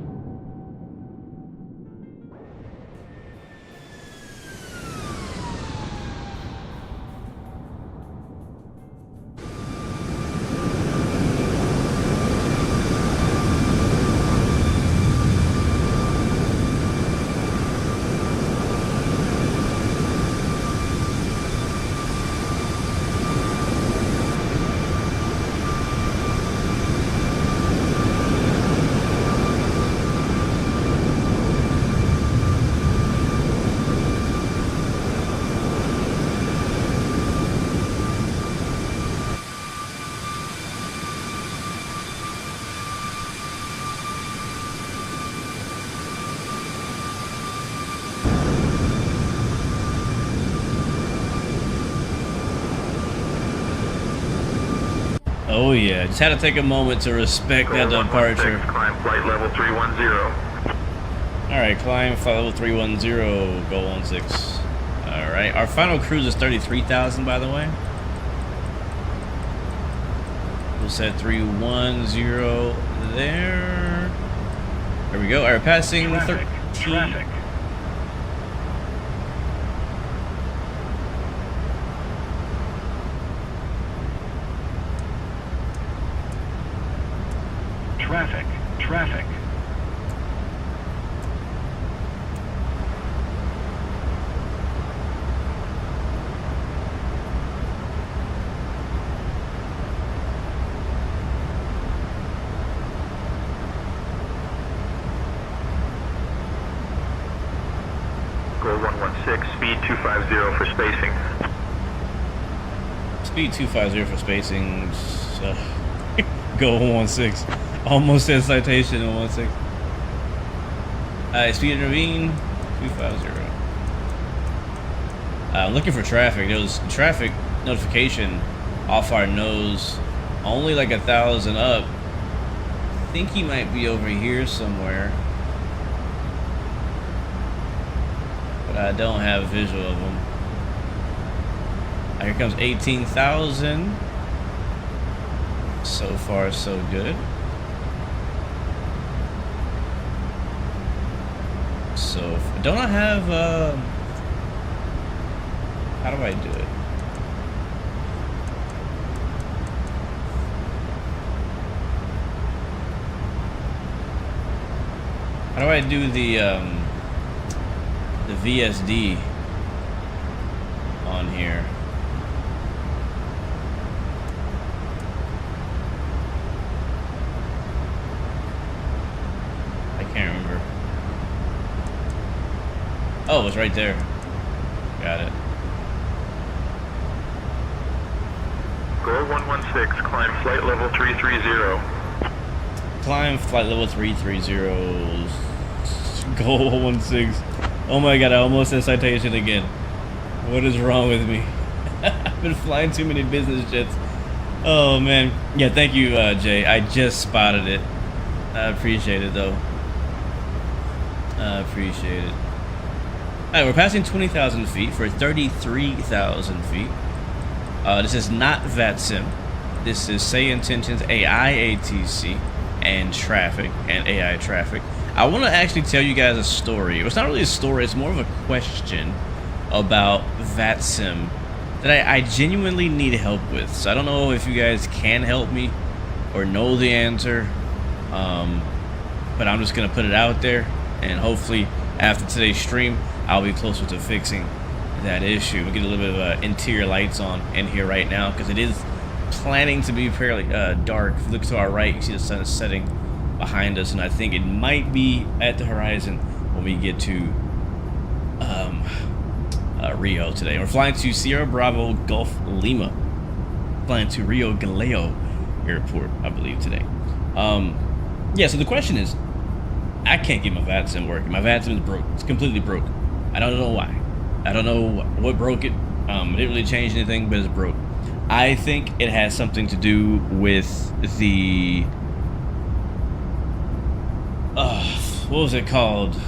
Oh yeah, just had to take a moment to respect that departure. Climb flight level 310. Alright, climb flight level 310, go 16. Alright, our final cruise is 33,000 by the way. We'll set 310 there. There we go. Alright, passing 13. Traffic. Traffic. Traffic. Go 116, speed 250 for spacing. Speed 250 for spacing. Go 116. Almost said citation in 16. Speed intervene 250. I'm looking for traffic. There was traffic notification off our nose, only like 1,000 up. I think he might be over here somewhere, but I don't have a visual of him. Here comes 18,000. So far, so good. So, don't I have, how do I do it? How do I do the VSD on here? I can't remember. Oh, it's right there. Got it. Go 116, climb flight level 330. Climb flight level 330. Go 16. Oh my god, I almost said citation again. What is wrong with me? I've been flying too many business jets. Oh man. Yeah, thank you, Jay. I just spotted it. I appreciate it though. I appreciate it. Alright, we're passing 20,000 feet for 33,000 feet. This is not VATSIM. This is Say Intentions AI ATC and traffic and AI traffic. I want to actually tell you guys a story. It's not really a story, it's more of a question about VATSIM that I genuinely need help with. So I don't know if you guys can help me or know the answer, but I'm just going to put it out there, and hopefully after today's stream I'll be closer to fixing that issue. We'll get a little bit of interior lights on in here right now because it is planning to be fairly dark. If you look to our right, you see the sun is setting behind us, and I think it might be at the horizon when we get to Rio today. We're flying to Sierra Bravo Gulf Lima, flying to Rio Galeo Airport, I believe, today. Yeah, so the question is, I can't get my VATSIM working. My VATSIM is broke. It's completely broke. I don't know why. I don't know what broke it. It didn't really change anything, but it's broke. I think it has something to do with the what was it called?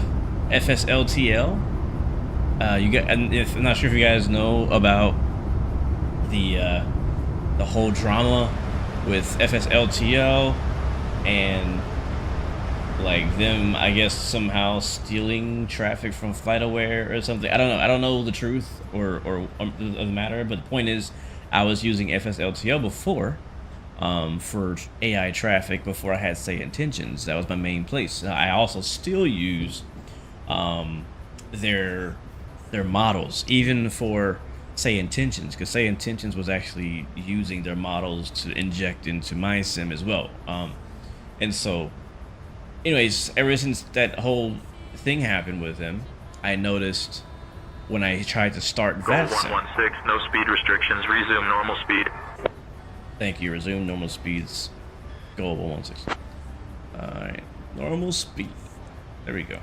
FSLTL. You got, and if I'm not sure if you guys know about the whole drama with FSLTL and like them, I guess, somehow stealing traffic from FlightAware or something. I don't know. I don't know the truth or the matter, but the point is, I was using FSLTL before for AI traffic before I had Say Intentions. That was my main place. I also still use their models, even for Say Intentions, because Say Intentions was actually using their models to inject into my sim as well. And so, anyways, ever since that whole thing happened with them, I noticed when I tried to start VATSIM. Go 116, no speed restrictions, resume normal speed. Thank you, resume normal speeds. Go 116. Alright, normal speed. There we go.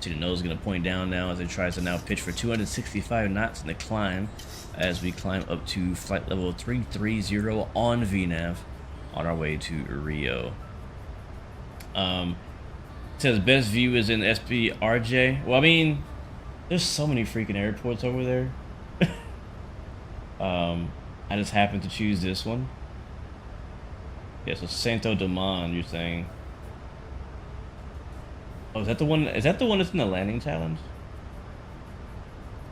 See the nose is gonna point down now as it tries to now pitch for 265 knots in the climb as we climb up to flight level 330 on VNAV on our way to Rio. It says best view is in SBRJ. Well, I mean, there's so many freaking airports over there. I just happened to choose this one. Yeah, so Santo Domingue, you're saying. Oh, is that the one? Is that the one that's in the landing challenge?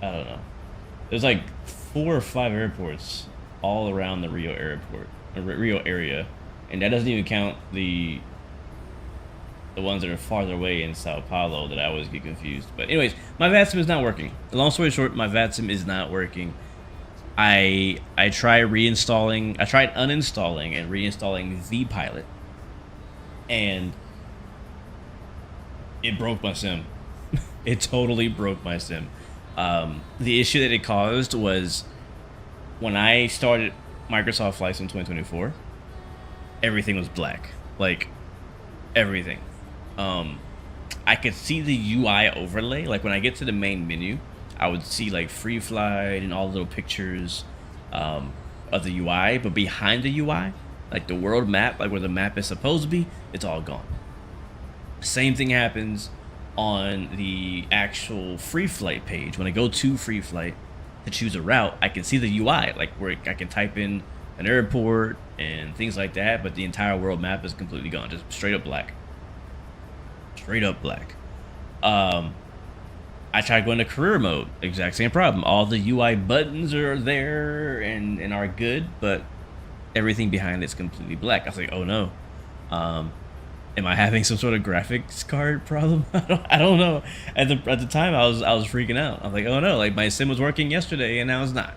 I don't know. There's like 4 or 5 airports all around the Rio airport, Rio area, and that doesn't even count the ones that are farther away in Sao Paulo that I always get confused. But anyways, my VATSIM is not working. Long story short, my VATSIM is not working. I tried reinstalling, I tried uninstalling and reinstalling vPilot, and it broke my sim. It totally broke my sim. The issue that it caused was when I started Microsoft Flights in 2024, everything was black, like everything. I could see the UI overlay, like when I get to the main menu, I would see like free flight and all the little pictures of the UI, but behind the UI, like the world map, like where the map is supposed to be, it's all gone. Same thing happens on the actual free flight page. When I go to free flight to choose a route, I can see the UI, like where I can type in an airport and things like that, but the entire world map is completely gone, just straight up black. Straight up black. I tried going to career mode, exact same problem. All the UI buttons are there and are good, but everything behind it's completely black. I was like, oh no. Am I having some sort of graphics card problem? I don't know. At the time, I was freaking out. I was like, oh no, like my sim was working yesterday and now it's not.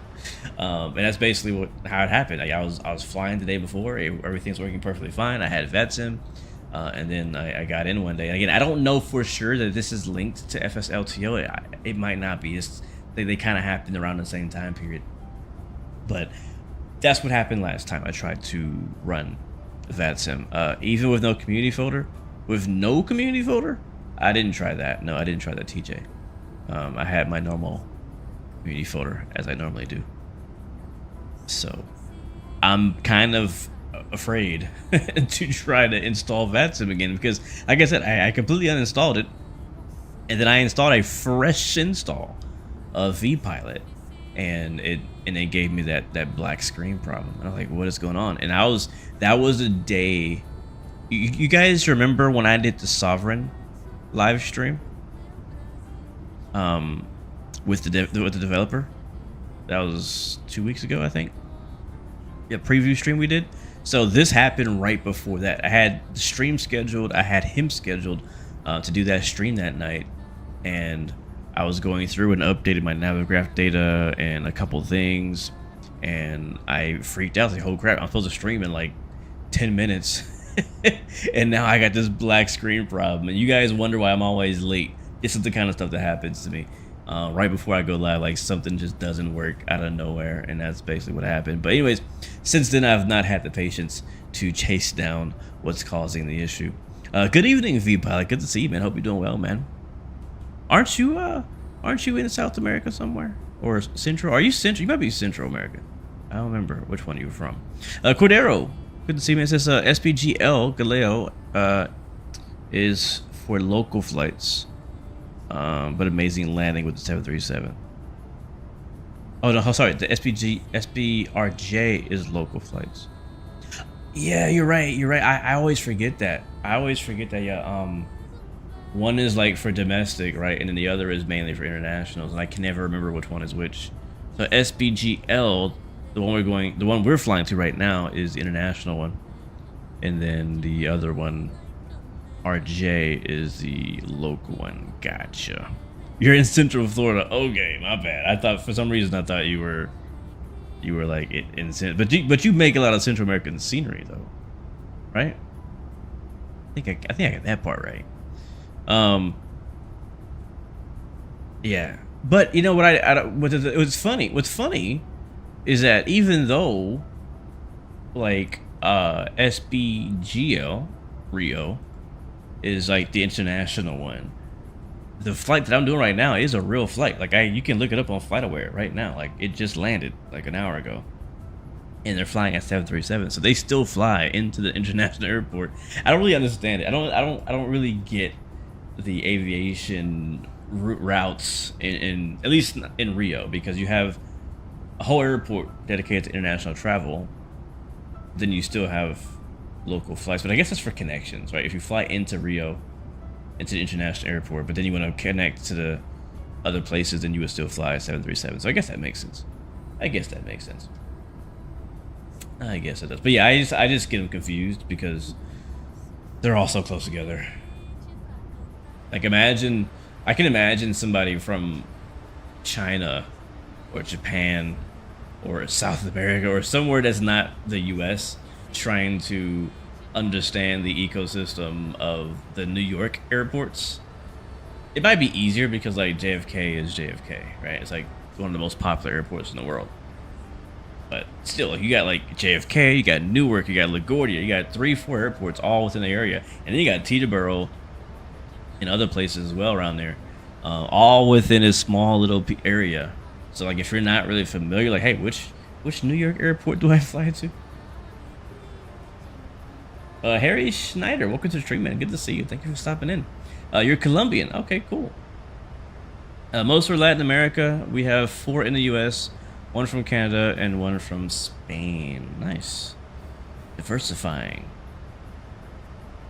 And that's basically how it happened. Like I was flying the day before, everything's working perfectly fine. I had VATSIM, and then I got in one day. And again, I don't know for sure that this is linked to FSLTO. It might not be. They kind of happened around the same time period. But that's what happened last time I tried to run VATSIM. Even with no community folder, I didn't try that. No, I didn't try that, TJ. I had my normal community folder as I normally do. So I'm kind of afraid to try to install VATSIM again because, like I said, I completely uninstalled it, and then I installed a fresh install of vPilot, and it gave me that black screen problem. And I was like, what is going on? And that was a day. You guys remember when I did the Sovereign live stream with the developer? That was 2 weeks ago, I think. Yeah, preview stream we did. So this happened right before that. I had the stream scheduled. I had him scheduled to do that stream that night, and I was going through and updated my Navigraph data and a couple things, and I freaked out. I was like, oh crap, I'm supposed to stream in like 10 minutes. And now I got this black screen problem. And you guys wonder why I'm always late. This is the kind of stuff that happens to me. Right before I go live, like something just doesn't work out of nowhere, and that's basically what happened. But anyways, since then I've not had the patience to chase down what's causing the issue. Good evening, vPilot. Good to see you, man. Hope you're doing well, man. Aren't you in South America somewhere? Or Central? Are you Central? You might be Central America. I don't remember which one you were from. Cordero, good to see you, man. It says SBGL Galileo is for local flights. But amazing landing with the 737. Oh no, sorry, the SBRJ is local flights. Yeah, you're right. I always forget that. Yeah. One is like for domestic, right, and then the other is mainly for internationals, and I can never remember which one is which. So SBGL, the one we're flying to right now, is the international one, and then the other one, RJ, is the local one. Gotcha. You're in Central Florida. Okay, my bad. I thought for some reason you were like in but you make a lot of Central American scenery though, right? I think I got that part right. Yeah, but you know what? What's funny? What's funny is that even though like SBGL Rio is like the international one, the flight that I'm doing right now is a real flight. Like you can look it up on FlightAware right now. Like it just landed like an hour ago, and they're flying at 737. So they still fly into the international airport. I don't really understand it. I don't really get the aviation routes in at least in Rio, because you have a whole airport dedicated to international travel. Then you still have local flights, but I guess that's for connections, right? If you fly into Rio, into the international airport, but then you want to connect to the other places, then you would still fly 737. So I guess that makes sense. I guess that makes sense. I guess it does. But yeah, I just get them confused because they're all so close together. Like I can imagine somebody from China or Japan or South America or somewhere that's not the US trying to understand the ecosystem of the New York airports. It might be easier because like JFK is JFK, right? It's like one of the most popular airports in the world. But still, like, you got like JFK, you got Newark, you got LaGuardia, you got 3-4 airports all within the area, and then you got Teterboro and other places as well around there, all within a small little area. So like if you're not really familiar, like, hey, which New York airport do I fly to? Harry Schneider, welcome to the stream, man. Good to see you. Thank you for stopping in. You're Colombian. Okay, cool. Most are Latin America. We have 4 in the US, 1 from Canada, and 1 from Spain. Nice. Diversifying.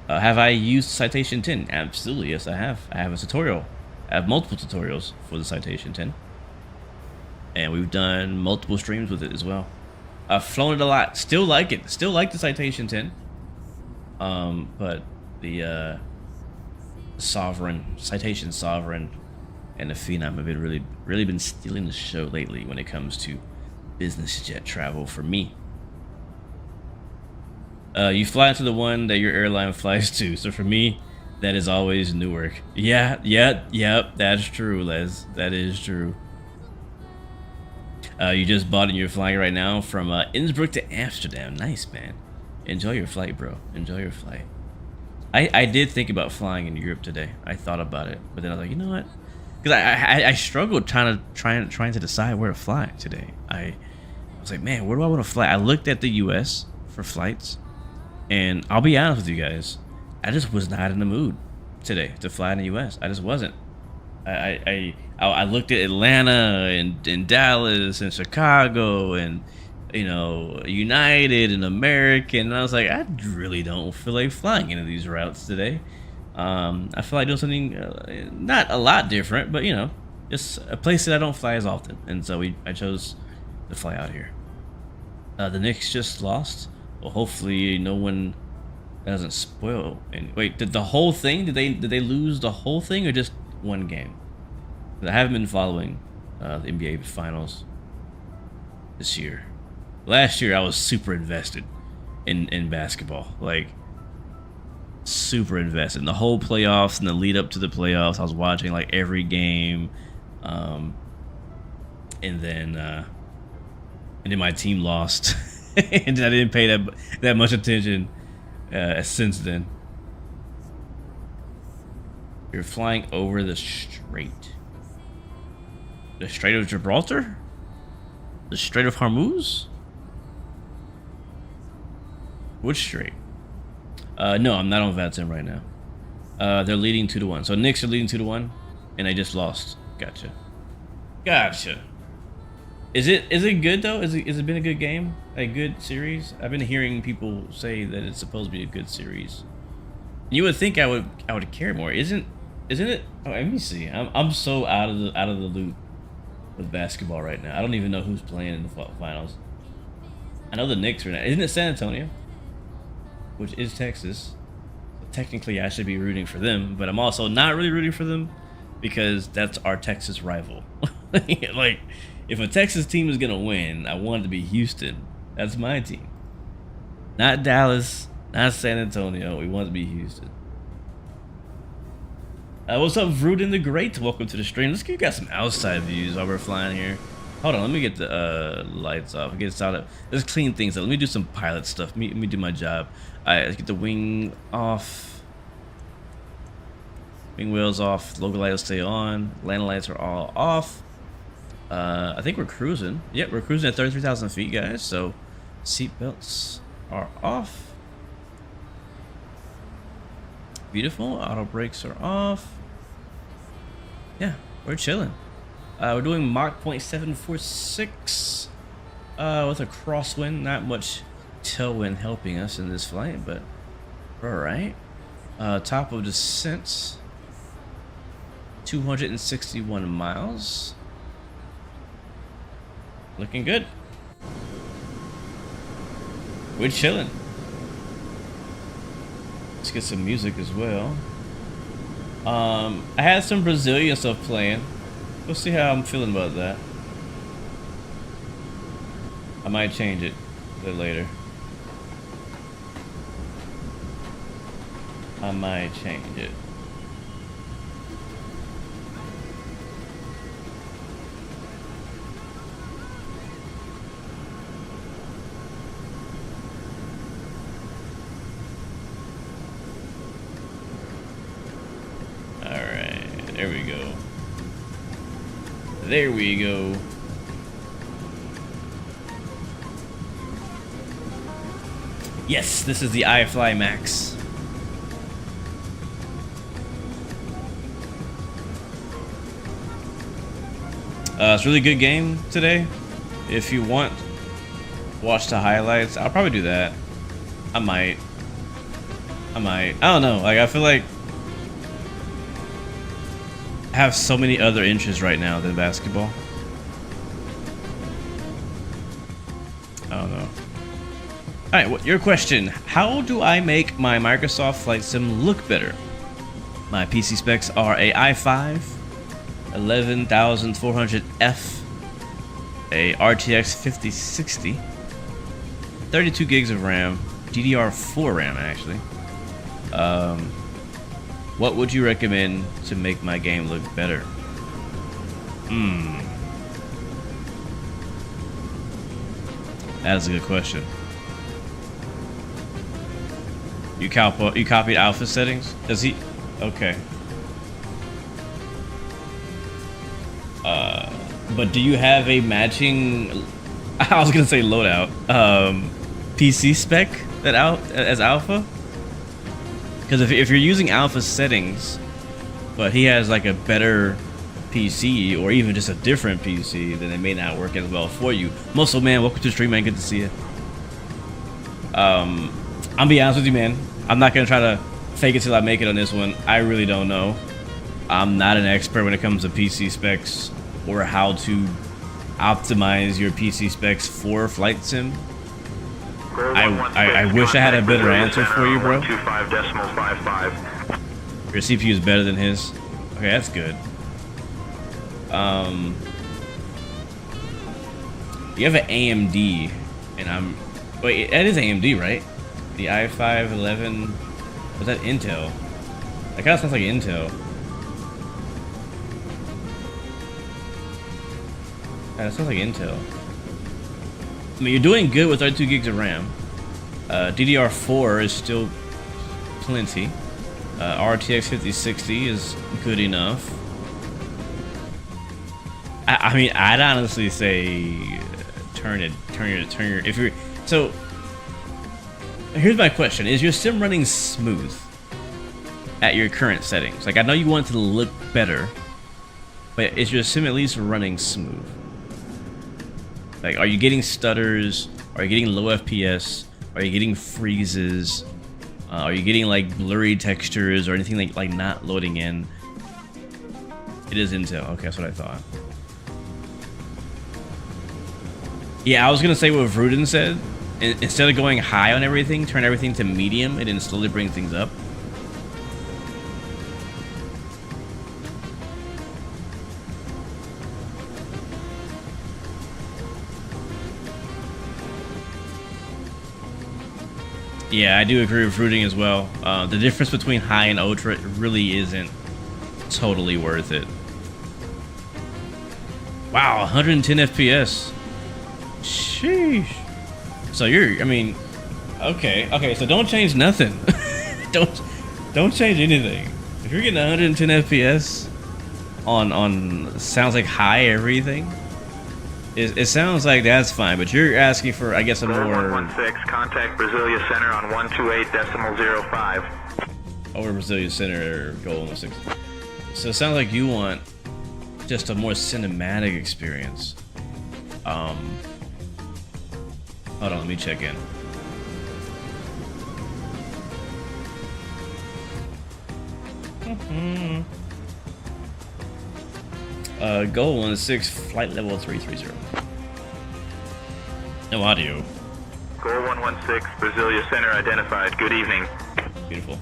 Have I used Citation 10? Absolutely, yes, I have. I have a tutorial. I have multiple tutorials for the Citation 10. And we've done multiple streams with it as well. I've flown it a lot. Still like it. Still like the Citation 10. But the Citation Sovereign and the Phenom have been really been stealing the show lately when it comes to business jet travel for me. You fly to the one that your airline flies to. So for me, that is always Newark. Yep, that's true, Les. That is true. You just bought and you're flying right now from Innsbruck to Amsterdam. Nice, man. Enjoy your flight, bro. Enjoy your flight. I did think about flying in Europe today. I thought about it, but then I was like, you know what? Because I struggled trying to decide where to fly today. I was like, man, where do I want to fly? I looked at the U.S. for flights, and I'll be honest with you guys, I just was not in the mood today to fly in the U.S. I just wasn't. I looked at Atlanta and Dallas and Chicago and, you know, United and American, and I was like, I really don't feel like flying any of these routes today. I feel like doing something not a lot different, but you know, just a place that I don't fly as often, and so I chose to fly out here. The Knicks just lost. Well, hopefully no one doesn't spoil. And wait, did the whole thing? Did they lose the whole thing or just one game? I haven't been following the NBA finals this year. Last year I was super invested in basketball, like super invested in the whole playoffs and the lead up to the playoffs. I was watching like every game, and then my team lost, and I didn't pay that much attention since then. You're flying over the strait. The Strait of Gibraltar? The Strait of Hormuz? Which strait? No, I'm not on VATSIM right now. They're leading 2-1. So Knicks are leading 2-1, and they just lost. Gotcha. Is it good though? Has it been a good game? A good series? I've been hearing people say that it's supposed to be a good series. You would think I would care more. Isn't it? Oh, let me see. I'm so out of the loop with basketball right now. I don't even know who's playing in the finals. I know the Knicks are not. Isn't it San Antonio? Which is Texas. So technically, I should be rooting for them, but I'm also not really rooting for them because that's our Texas rival. Like, if a Texas team is gonna win, I want it to be Houston. That's my team. Not Dallas, not San Antonio. We want it to be Houston. What's up, Vruden the Great? Welcome to the stream. Let's get some outside views while we're flying here. Hold on, let me get the lights off. Get started. Let's clean things up. Let me do some pilot stuff. Let me do my job. All right, let's get the wing off. Let Wing wheels off. Local lights stay on. Landing lights are all off. I think we're cruising. Yep, we're cruising at 33,000 feet, guys. So seat belts are off. Beautiful. Auto brakes are off. Yeah, we're chilling. We're doing Mach 0.746 with a crosswind. Not much tailwind helping us in this flight, but we're all right. Top of descent, 261 miles. Looking good. We're chilling. Let's get some music as well. I had some Brazilian stuff playing. We'll see how I'm feeling about that. I might change it a bit later. I might change it. Alright, there we go. There we go. Yes, this is the iFly Max. It's a really good game today. If you want, watch the highlights. I'll probably do that. I might. I don't know. Like, I feel like I have so many other interests right now than basketball. I don't know. Alright, what your question? How do I make my Microsoft Flight Sim look better? My PC specs are a i5 11400F, a RTX 5060, 32 gigs of RAM, DDR4 RAM actually. What would you recommend to make my game look better? That is a good question. You copied alpha settings? Does he? Okay. But do you have a matching? I was gonna say loadout. PC spec that out as alpha? Because if you're using alpha settings, but he has like a better PC or even just a different PC, then it may not work as well for you. Muscle man, welcome to the stream, man. Good to see you. I'll be honest with you, man. I'm not gonna try to fake it till I make it on this one. I really don't know. I'm not an expert when it comes to PC specs or how to optimize your PC specs for Flight Sim. I wish I had a better answer for you, bro. 125.55. Your CPU is better than his. Okay, that's good. You have an AMD, and wait, that is AMD, right? The i5 11. Was that Intel? That kind of sounds like Intel. Yeah, that sounds like Intel. I mean, you're doing good with 32 gigs of RAM. DDR4 is still plenty. RTX 5060 is good enough. I mean, I'd honestly say turn your. If you're so. Here's my question: is your sim running smooth at your current settings? Like, I know you want it to look better, but is your sim at least running smooth? Like, are you getting stutters? Are you getting low FPS? Are you getting freezes? Are you getting like blurry textures or anything like not loading in? It is Intel. Okay, that's what I thought. Yeah, I was gonna say what Vruden said. Instead of going high on everything, turn everything to medium and then slowly bring things up. Yeah, I do agree with Vruden as well. The difference between high and ultra really isn't totally worth it. Wow, 110 FPS. Sheesh. So I mean, okay, so don't change nothing. don't change anything. If you're getting 110 FPS on sounds like high everything, it sounds like that's fine. But you're asking for, I guess, a more 116, contact Brasilia Center on 128.05. over Brasilia Center goal 16. So it sounds like you want just a more cinematic experience. Hold on, let me check in. Goal 16, flight level 330. No audio. Goal 116, Brasilia Center identified. Good evening. Beautiful.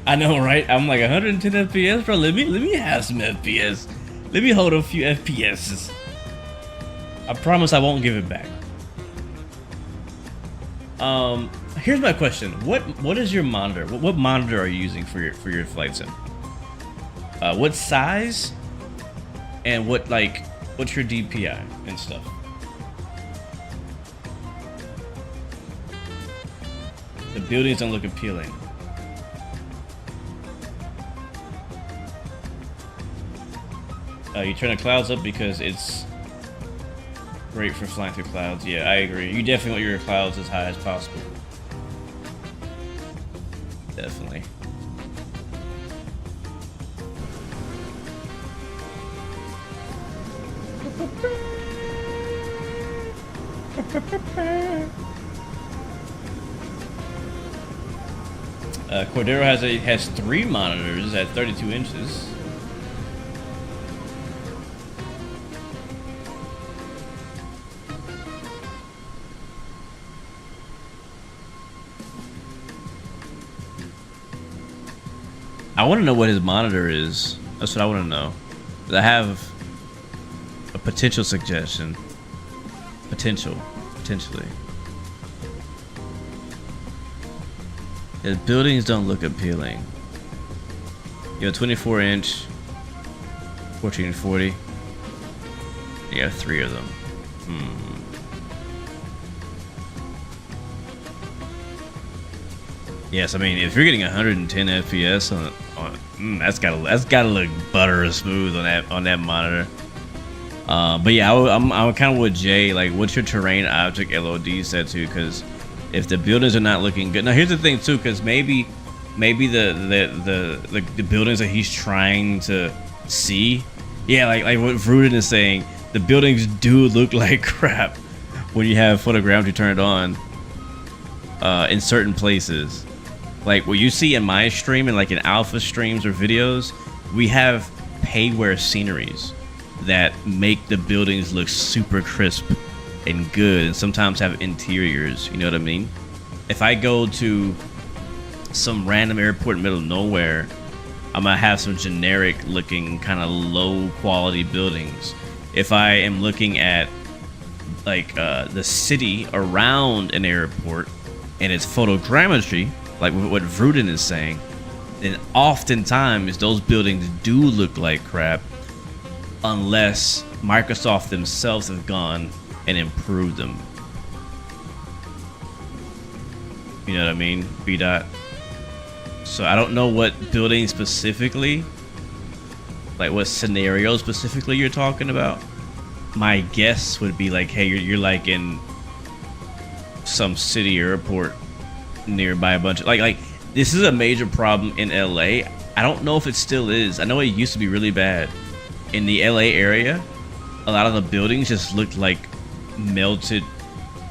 I know, right? I'm like 110 FPS, bro. Let me have some FPS. Let me hold a few FPSs. I promise I won't give it back. Here's my question. What is your monitor? What monitor are you using for your flight sim? What size? And what's your DPI and stuff? The buildings don't look appealing. You turn the clouds up because it's great for flying through clouds. Yeah, I agree. You definitely want your clouds as high as possible. Definitely. Cordero has 3 monitors at 32 inches. I want to know what his monitor is. That's what I want to know. I have a potential suggestion. Potentially. His buildings don't look appealing. You have 24-inch, 1440. You have 3 of them. Yes, I mean, if you're getting 110 FPS on that's gotta look butter smooth on that monitor. But yeah, I'm kind of with Jay. Like, what's your terrain object LOD set to? Because if the buildings are not looking good, now here's the thing too. Because maybe the buildings that he's trying to see, yeah, like what Vruden is saying, the buildings do look like crap when you have photogrammetry turned on in certain places. Like what you see in my stream and like in alpha streams or videos, we have payware sceneries that make the buildings look super crisp and good, and sometimes have interiors, you know what I mean? If I go to some random airport in the middle of nowhere, I'm gonna have some generic looking kind of low quality buildings. If I am looking at like the city around an airport and it's photogrammetry, like what Vruden is saying, then oftentimes those buildings do look like crap unless Microsoft themselves have gone and improved them. You know what I mean? B-Dot. So I don't know what building specifically, like what scenario specifically you're talking about. My guess would be like, hey, you're like in some city airport nearby a bunch of like this is a major problem in LA. I don't know if it still is. I know it used to be really bad. In the LA area, a lot of the buildings just looked like melted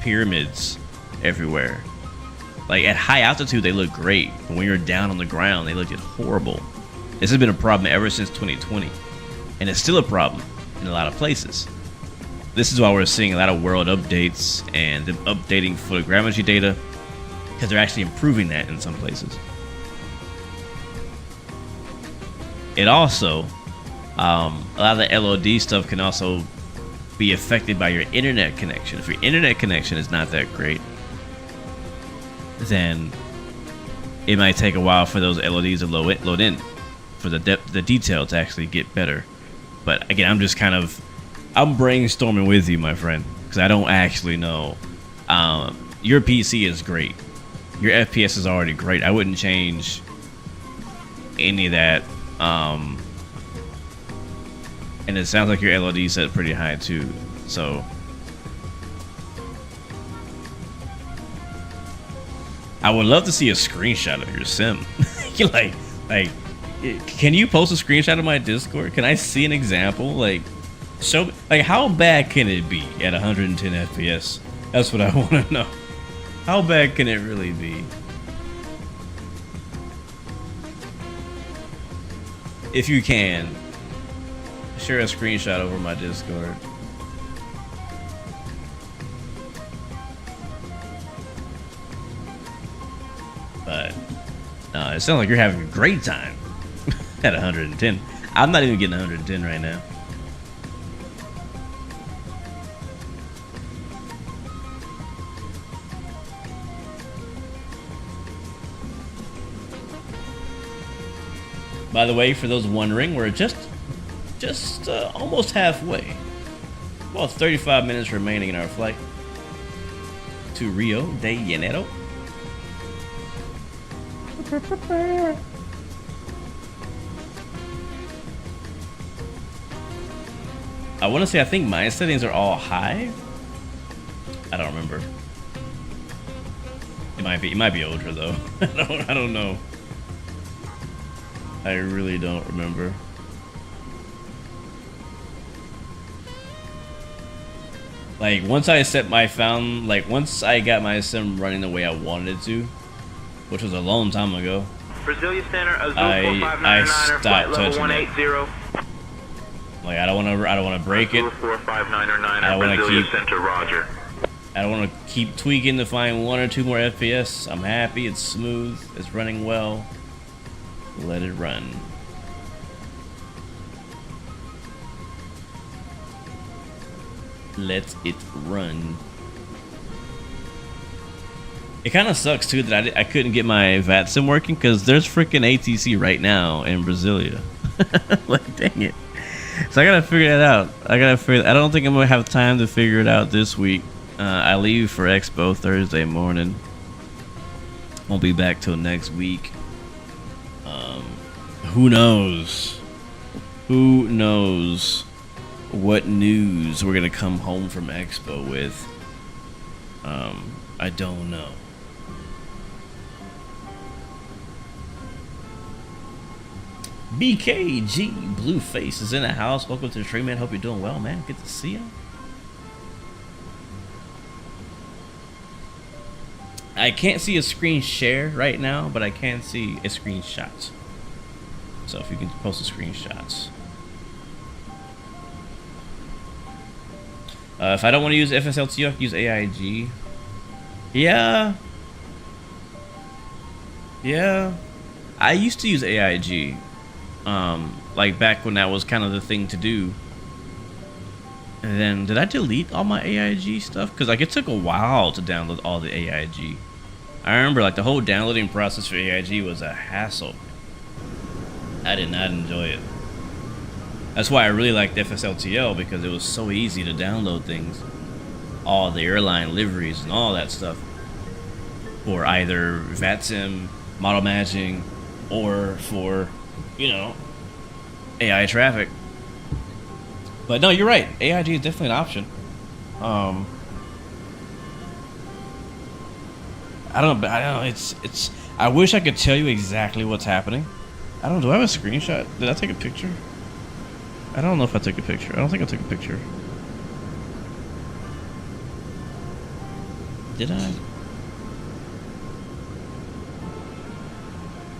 pyramids everywhere. Like at high altitude they look great, but when you're down on the ground they look just horrible. This has been a problem ever since 2020, and it's still a problem in a lot of places. This is why we're seeing a lot of world updates and them updating photogrammetry data, because they're actually improving that in some places. It also, a lot of the LOD stuff can also be affected by your internet connection. If your internet connection is not that great, then it might take a while for those LODs to load in, for the detail to actually get better. But again, I'm brainstorming with you, my friend, because I don't actually know. Your PC is great. Your FPS is already great. I wouldn't change any of that. And it sounds like your LOD set pretty high too. So I would love to see a screenshot of your sim. like, can you post a screenshot of my Discord? Can I see an example? Like, show, like, how bad can it be at 110 FPS? That's what I want to know. How bad can it really be? If you can, share a screenshot over my Discord. But it sounds like you're having a great time at 110. I'm not even getting 110 right now. By the way, for those wondering, we're just almost halfway. Well, 35 minutes remaining in our flight to Rio de Janeiro. I want to say I think my settings are all high. I don't remember. It might be ultra though. I don't know. I really don't remember. Like once I got my sim running the way I wanted it to, which was a long time ago, Brasilia Center, Azul I 4599er, flight stopped level touching it. 180. Like I don't want to break it. Azul 4599er, I don't wanna Brasilia keep- Center, roger. I don't want to keep tweaking to find 1 or 2 more FPS. I'm happy, it's smooth, it's running well. Let it run. Let it run. It kind of sucks too that I couldn't get my VATSIM working because there's freaking ATC right now in Brasilia. Like dang it. So I gotta figure that out. I don't think I'm gonna have time to figure it out this week. I leave for Expo Thursday morning. Won't be back till next week. Who knows? Who knows what news we're gonna come home from Expo with? I don't know. BKG Blueface is in the house. Welcome to the stream, man. Hope you're doing well, man. Good to see you. I can't see a screen share right now, but I can see a screenshot. So if you can post the screenshots. If I don't want to use FSLTO, I can use AIG. Yeah. I used to use AIG. Like back when that was kind of the thing to do. And then did I delete all my AIG stuff? Because like it took a while to download all the AIG. I remember like the whole downloading process for AIG was a hassle. I did not enjoy it. That's why I really liked FSLTL, because it was so easy to download things. All the airline liveries and all that stuff. For either VATSIM, model matching, or for, you know, AI traffic. But no, you're right. AIG is definitely an option. I don't know. It's. I wish I could tell you exactly what's happening. I don't. Do I have a screenshot? Did I take a picture? I don't know if I took a picture. I don't think I took a picture. Did I?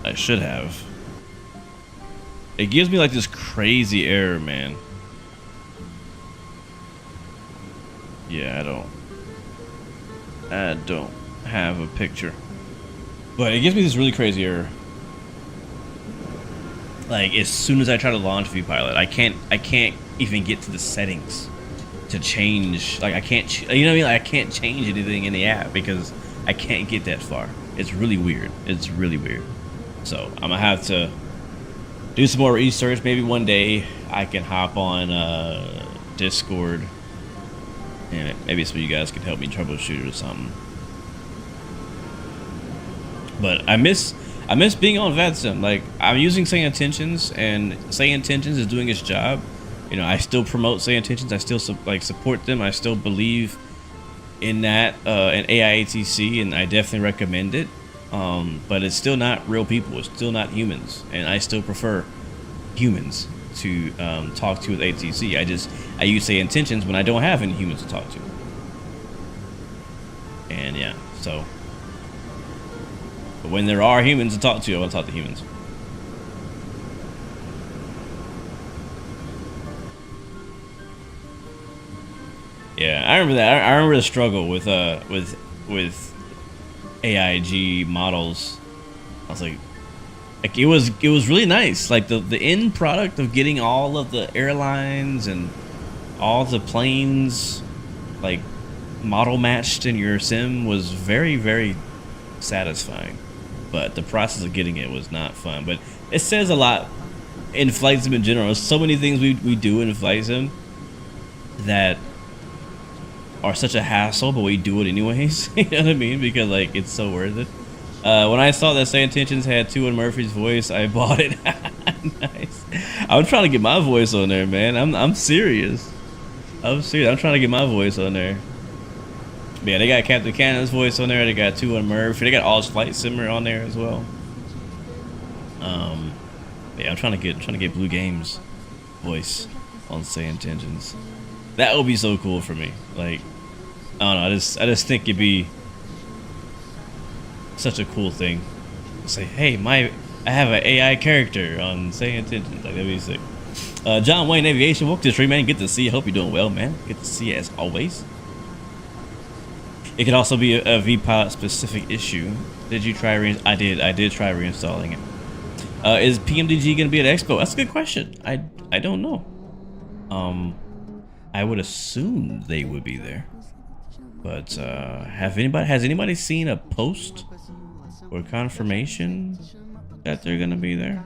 I should have. It gives me like this crazy error, man. Yeah, I don't have a picture. But it gives me this really crazy error. Like as soon as I try to launch VPilot, I can't even get to the settings to change. Like I can't, you know what I mean? Like I can't change anything in the app because I can't get that far. It's really weird. It's really weird. So I'm gonna have to do some more research. Maybe one day I can hop on Discord, and maybe some of you guys can help me troubleshoot or something. But I miss I miss being on VADSIM. Like, I'm using Say Intentions, and Say Intentions is doing its job. You know, I still promote Say Intentions. I still support them. I still believe in that in AI ATC, and I definitely recommend it. But it's still not real people. It's still not humans, and I still prefer humans to talk to with ATC. I use Say Intentions when I don't have any humans to talk to. And yeah, so. But when there are humans to talk to, I want to talk to humans. Yeah, I remember that. I remember the struggle with AIG models. I was like it was really nice. Like the end product of getting all of the airlines and all the planes like model matched in your sim was very, very satisfying. But the process of getting it was not fun. But it says a lot in flight sim in general. There's so many things we do in flight sim that are such a hassle, but we do it anyways. You know what I mean? Because like it's so worth it. When I saw that Say Intentions had Tuan Murphy's voice, I bought it. Nice. I'm trying to get my voice on there, man. I'm serious. I'm serious. I'm trying to get my voice on there. But yeah, they got Captain Cannon's voice on there. They got Tuan Murphy. They got All Flight Simmer on there as well. Yeah, I'm trying to get Blue Games voice on Say Intentions. That would be so cool for me. Like, I don't know. I just think it'd be such a cool thing. Say, hey, I have an AI character on Say Intentions. Like, that'd be sick. John Wayne Aviation, welcome to the stream, man. Good to see you. Hope you're doing well, man. Good to see you as always. It could also be a vPilot specific issue. Did you try I did try reinstalling it. Is PMDG gonna be at Expo? That's a good question. I don't know. I would assume they would be there. But has anybody seen a post or confirmation that they're gonna be there?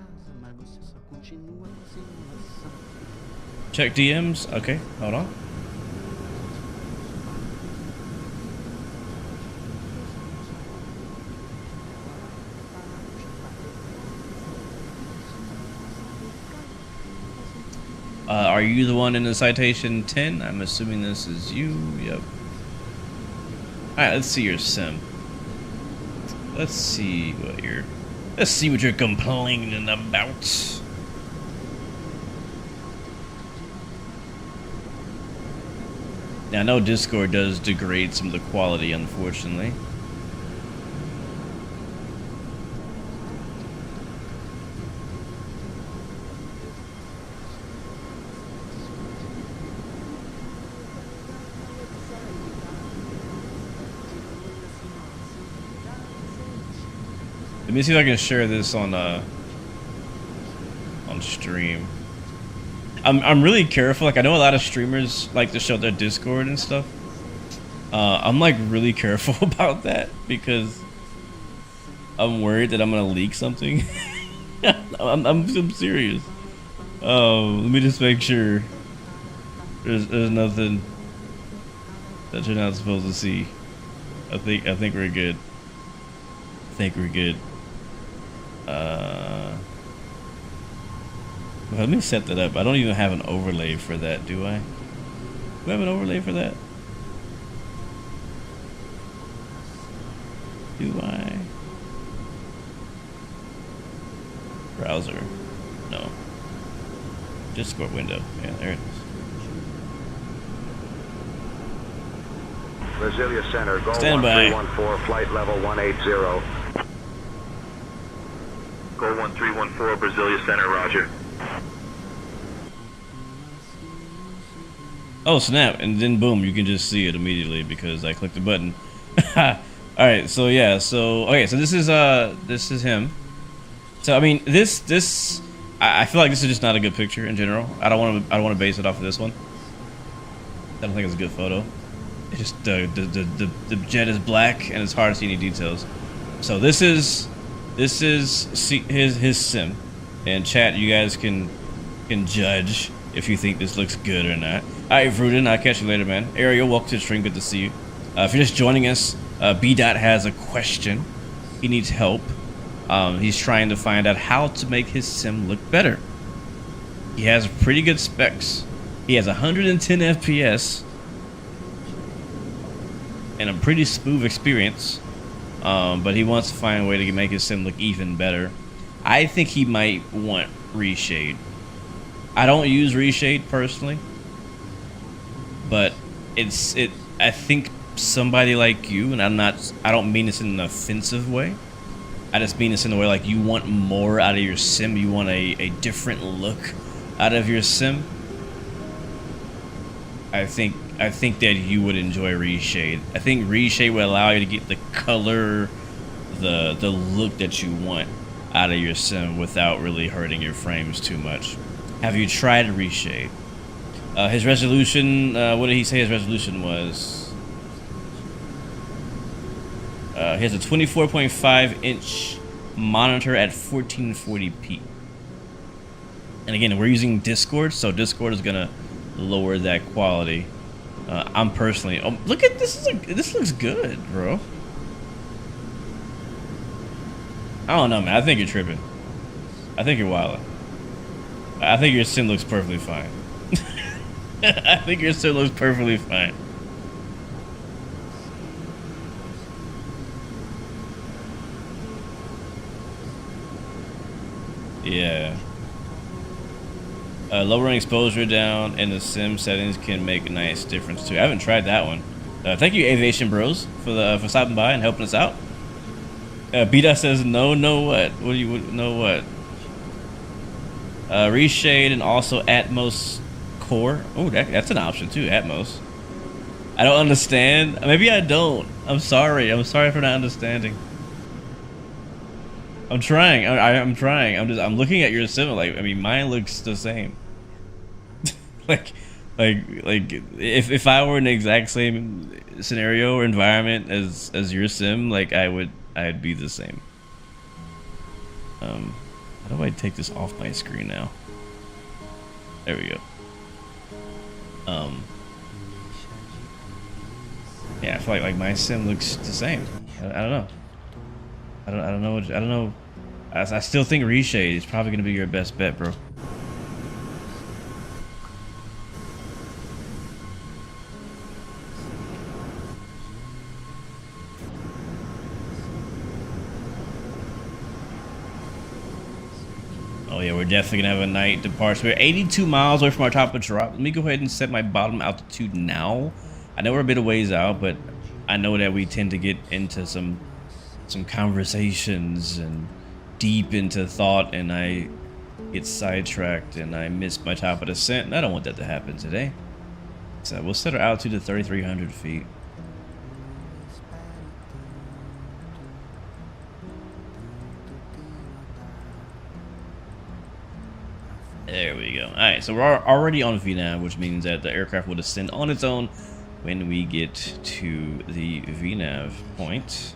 Check DMs. Okay, hold on. Are you the one in the citation 10? I'm assuming this is you. Yep. Alright, let's see your sim. Let's see what you're complaining about. Now, I know Discord does degrade some of the quality, unfortunately. Let me see if I can share this on stream. I'm really careful. Like, I know a lot of streamers like to show their Discord and stuff. I'm like really careful about that because I'm worried that I'm gonna leak something. I'm serious. Let me just make sure there's nothing that you're not supposed to see. I think we're good. I think we're good. Let me set that up. I don't even have an overlay for that, do I? Do I have an overlay for that? Do I? Browser. No. Discord window. Yeah, there it is. Brasilia Center, go Stand by. 1314, flight level 180. Go 1314, Brasilia Center, roger. Oh snap, and then boom, you can just see it immediately because I clicked the button. Alright, so yeah, okay, so this is him. So I mean I feel like this is just not a good picture in general. I don't wanna base it off of this one. I don't think it's a good photo. It's just the jet is black and it's hard to see any details. So this is his sim, and chat, you guys can judge if you think this looks good or not. Alright, Vruden, I'll catch you later, man. Ariel, welcome to the stream, good to see you. If you're just joining us, B-Dot has a question. He needs help. He's trying to find out how to make his sim look better. He has pretty good specs. He has 110 FPS and a pretty smooth experience, but he wants to find a way to make his sim look even better. I think he might want reshade. I don't use reshade personally, but I think somebody like you, and I don't mean this in an offensive way. I just mean this in a way like you want more out of your sim. You want a different look out of your sim. I think that you would enjoy reshade. I think reshade would allow you to get the color, the look that you want out of your sim without really hurting your frames too much. Have you tried reshade? His resolution, what did he say his resolution was? He has a 24.5 inch monitor at 1440p. And again, we're using Discord, so Discord is gonna lower that quality. I'm personally, oh, look at this. This looks good, bro. I don't know, man. I think you're tripping. I think you're wilding. I think your sim looks perfectly fine. I think your sim looks perfectly fine. Yeah. Lowering exposure down in the sim settings can make a nice difference too. I haven't tried that one. Thank you, Aviation Bros, for stopping by and helping us out. Beta says no what? What do you know what? Reshade and also Atmos Core. Oh, that's an option too. Atmos. I don't understand. Maybe I don't. I'm sorry. I'm sorry for not understanding. I'm trying. I'm trying. I'm looking at your sim. Like, I mean, mine looks the same. like if I were in the exact same scenario or environment as your sim, like I'd be the same. How do I take this off my screen now? There we go. Yeah, I feel like my sim looks the same. I don't know. I don't know. I still think reshade is probably gonna be your best bet, bro. Oh yeah, we're definitely gonna have a night departure. We're 82 miles away from our top of drop. Let me go ahead and set my bottom altitude now. I know we're a bit of ways out, but I know that we tend to get into some conversations and deep into thought, and I get sidetracked and I miss my top of descent, and I don't want that to happen today. So we'll set our altitude to 3,300 feet. There we go. Alright, so we're already on VNAV, which means that the aircraft will descend on its own when we get to the VNAV point,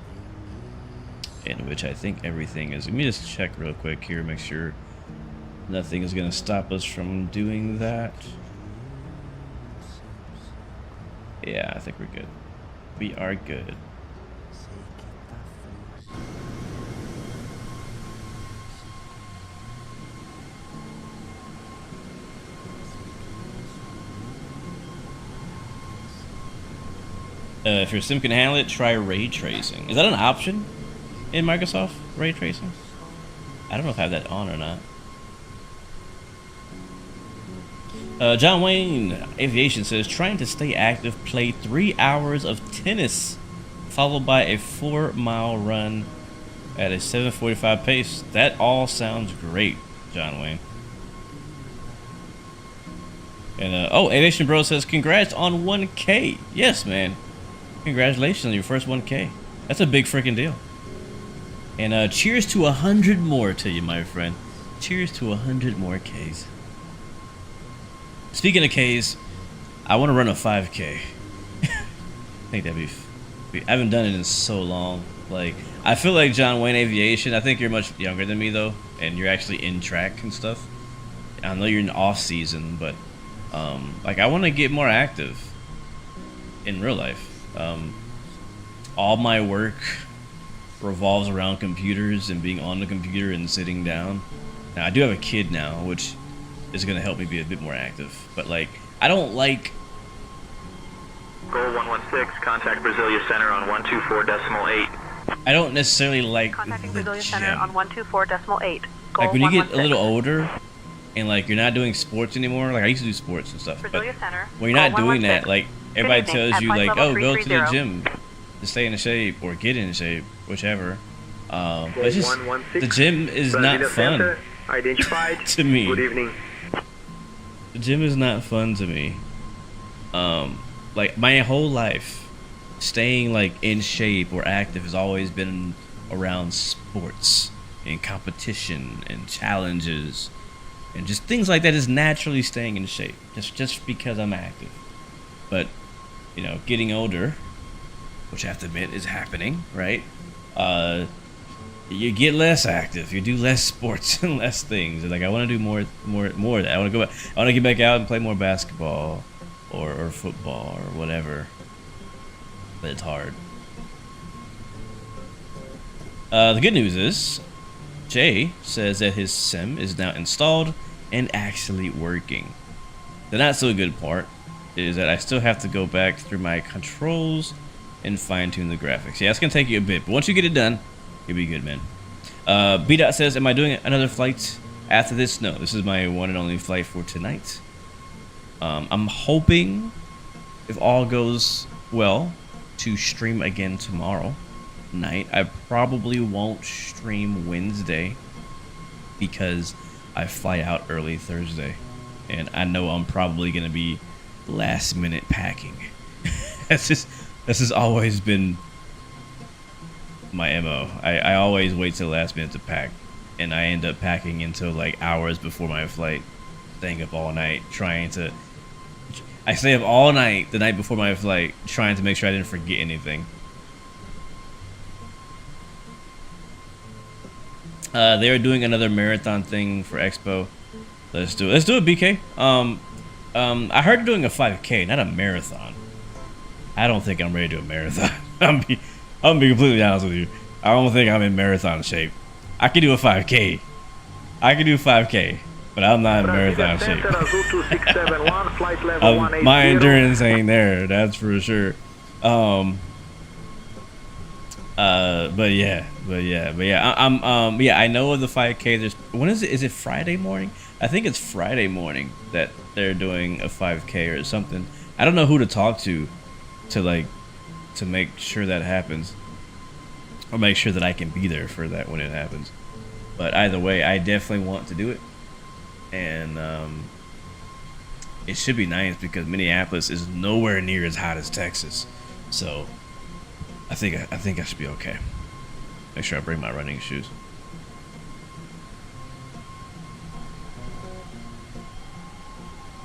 in which I think everything is. Let me just check real quick here, make sure nothing is going to stop us from doing that. Yeah, I think we're good. We are good. If your sim can handle it, try ray tracing. Is that an option in Microsoft, ray tracing? I don't know if I have that on or not. John Wayne Aviation says, trying to stay active, play 3 hours of tennis, followed by a 4-mile run at a 7:45 pace. That all sounds great, John Wayne. And oh, Aviation Bro says, congrats on 1K. Yes, man. Congratulations on your first 1K. That's a big freaking deal. And cheers to 100 more to you, my friend. Cheers to 100 more Ks. Speaking of Ks, I want to run a 5K. I think that'd be. I haven't done it in so long. Like, I feel like John Wayne Aviation. I think you're much younger than me though, and you're actually in track and stuff. I know you're in off season, but like I want to get more active in real life. All my work revolves around computers and being on the computer and sitting down. Now I do have a kid now, which is gonna help me be a bit more active. But like, I don't like. Goal 116, contact Brasilia Center on 124.8. I don't necessarily like Contacting the Brasilia gym. Center on 124.8. Like when you get a little older and like you're not doing sports anymore, like I used to do sports and stuff, but Brasilia Center. when you're not Goal doing that, 116. like everybody Good evening. tells you At like, flight oh, level go to the 330. gym to stay in shape or get in shape, whichever. But it's just, the gym is not fun Identified. to me. Good evening. The gym is not fun to me. Like my whole life, staying like in shape or active has always been around sports and competition and challenges and just things like that. Is naturally staying in shape just because I'm active. But you know, getting older, which I have to admit is happening, right? You get less active, you do less sports and less things. And like I want to do more of that. I want to go back. I want to get back out and play more basketball or football or whatever. But it's hard. The good news is, Jay says that his sim is now installed and actually working. The not so good part is that I still have to go back through my controls and fine tune the graphics. Yeah, it's gonna take you a bit, but once you get it done, you'll be good, man. B-Dot says, am I doing another flight after this? No, this is my one and only flight for tonight. I'm hoping, if all goes well, to stream again tomorrow night. I probably won't stream Wednesday because I fly out early Thursday, and I know I'm probably gonna be last minute packing. This has always been my MO. I always wait till the last minute to pack, and I end up packing until like hours before my flight, staying up all night trying to. I stay up all night the night before my flight trying to make sure I didn't forget anything. They're doing another marathon thing for Expo. Let's do it. Let's do it, BK. I heard they're doing a 5K, not a marathon. I don't think I'm ready to do a marathon. I'm gonna be completely honest with you. I don't think I'm in marathon shape. I can do a 5K. I can do 5K, but I'm not in marathon shape. My endurance ain't there, that's for sure. But yeah. I know of the 5K. There's, when is it? Is it Friday morning? I think it's Friday morning that they're doing a 5K or something. I don't know who to talk to make sure that happens, or make sure that I can be there for that when it happens. But either way, I definitely want to do it, and it should be nice because Minneapolis is nowhere near as hot as Texas, so I think I should be okay. Make sure I bring my running shoes.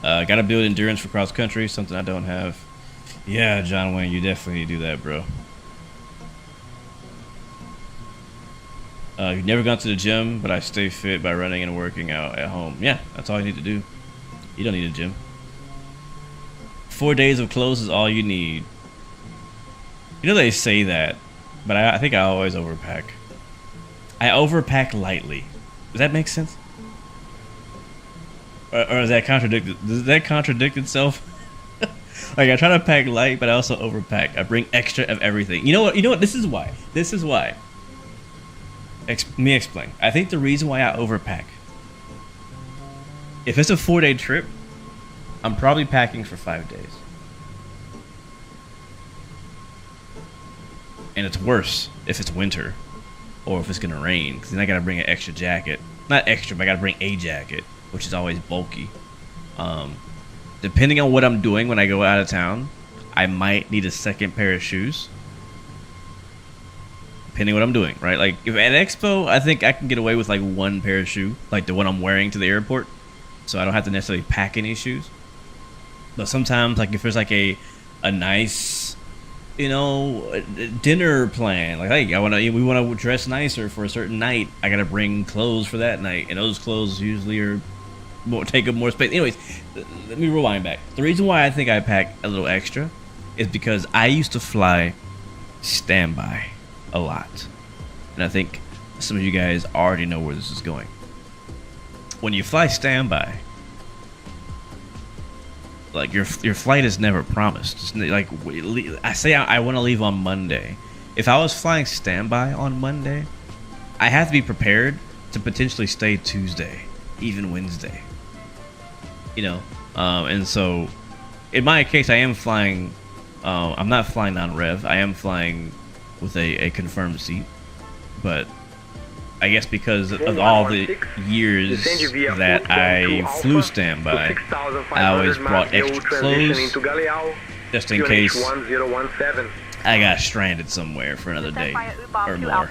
Gotta build endurance for cross country, something I don't have. Yeah, John Wayne, you definitely need to do that, bro. You've never gone to the gym, but I stay fit by running and working out at home. Yeah, that's all you need to do. You don't need a gym. 4 days of clothes is all you need. You know they say that, but I think I always overpack. I overpack lightly. Does that make sense? Or is that contradicted? Does that contradict itself? Like I try to pack light, but I also overpack. I bring extra of everything. You know what? You know what? This is why. This is why. Let me explain. I think the reason why I overpack. If it's a 4-day trip, I'm probably packing for 5 days. And it's worse if it's winter or if it's gonna rain, because then I gotta bring an extra jacket. Not extra, but I gotta bring a jacket, which is always bulky. Depending on what I'm doing when I go out of town, I might need a second pair of shoes. Depending on what I'm doing, right? Like if at Expo, I think I can get away with like one pair of shoe, like the one I'm wearing to the airport, so I don't have to necessarily pack any shoes. But sometimes, like if there's like a nice, you know, dinner plan, like hey, we want to dress nicer for a certain night, I gotta bring clothes for that night, and those clothes usually are take up more space. Anyways, let me rewind back. The reason why I think I pack a little extra is because I used to fly standby a lot. and I think some of you guys already know where this is going. When you fly standby, like your flight is never promised. It's like I say I want to leave on Monday. If I was flying standby on Monday, I have to be prepared to potentially stay Tuesday, even Wednesday. You know, and so in my case, I am flying. I'm not flying non-rev. I am flying with a confirmed seat, but I guess because of all the years that I flew standby, I always brought extra clothes just in case I got stranded somewhere for another day or more.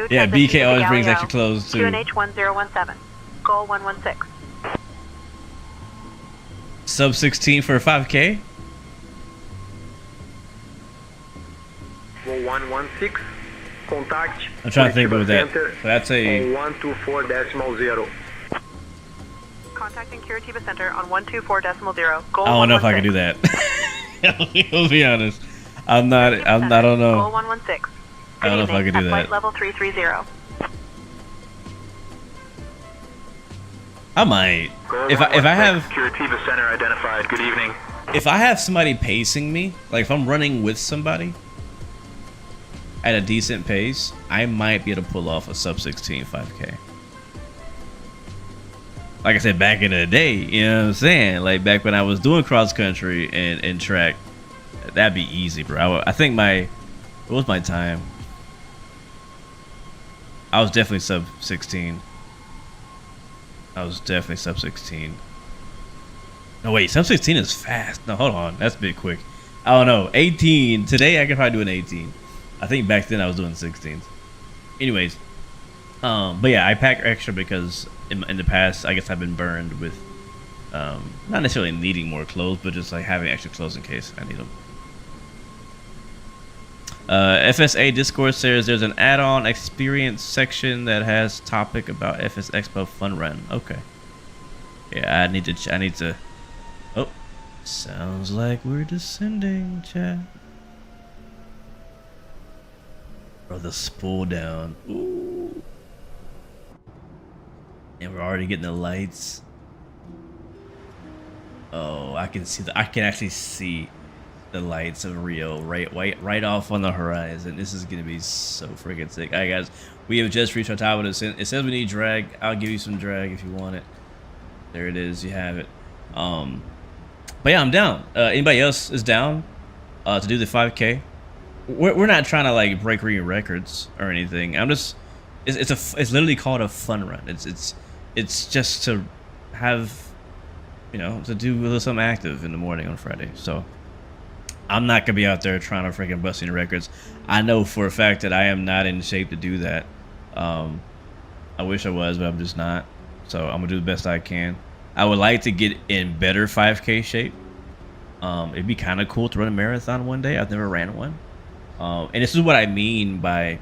Yeah, BK always brings extra clothes too. QNH 1017. Goal 116. Sub 16 for a 5K? 116. Contact. I'm trying to think about that. So that's a 124.0. Contacting Curitiba Center on 124.0. Goal I don't know if I can do that. I'll be honest. I don't know. Goal 116. I don't know if I can do that. Flight level 330. I might. If I have Curitiba Center identified. Good evening. If I have somebody pacing me, like if I'm running with somebody at a decent pace, I might be able to pull off a sub 16 5K. Like I said, back in the day, you know what I'm saying? Like back when I was doing cross country and track, that'd be easy, bro. I think what was my time? I was definitely sub 16. I was definitely sub 16. No, wait, sub 16 is fast. No, hold on. That's a bit quick. I don't know. 18. Today, I could probably do an 18. I think back then I was doing 16s. Anyways. But yeah, I pack extra because in the past, I guess I've been burned with not necessarily needing more clothes, but just like having extra clothes in case I need them. FSA Discord says there's an add-on experience section that has topic about FS Expo Fun Run. Okay. Yeah, I need to. Oh, sounds like we're descending, chat. Or the spool down. Ooh. And we're already getting the lights. Oh, I can actually see the lights of Rio right off on the horizon. This is gonna be so freaking sick. Alright guys, we have just reached our top of this. It says we need drag. I'll give you some drag if you want it. There it is, you have it. But yeah, I'm down. Anybody else is down to do the 5K? We're not trying to like break records or anything. I'm just it's literally called a fun run. It's just to have, you know, to do a little something active in the morning on Friday. So I'm not gonna be out there trying to freaking bust any records. I know for a fact that I am not in shape to do that. I wish I was, but I'm just not. So I'm gonna do the best I can. I would like to get in better 5K shape. It'd be kind of cool to run a marathon one day. I've never ran one. And this is what I mean by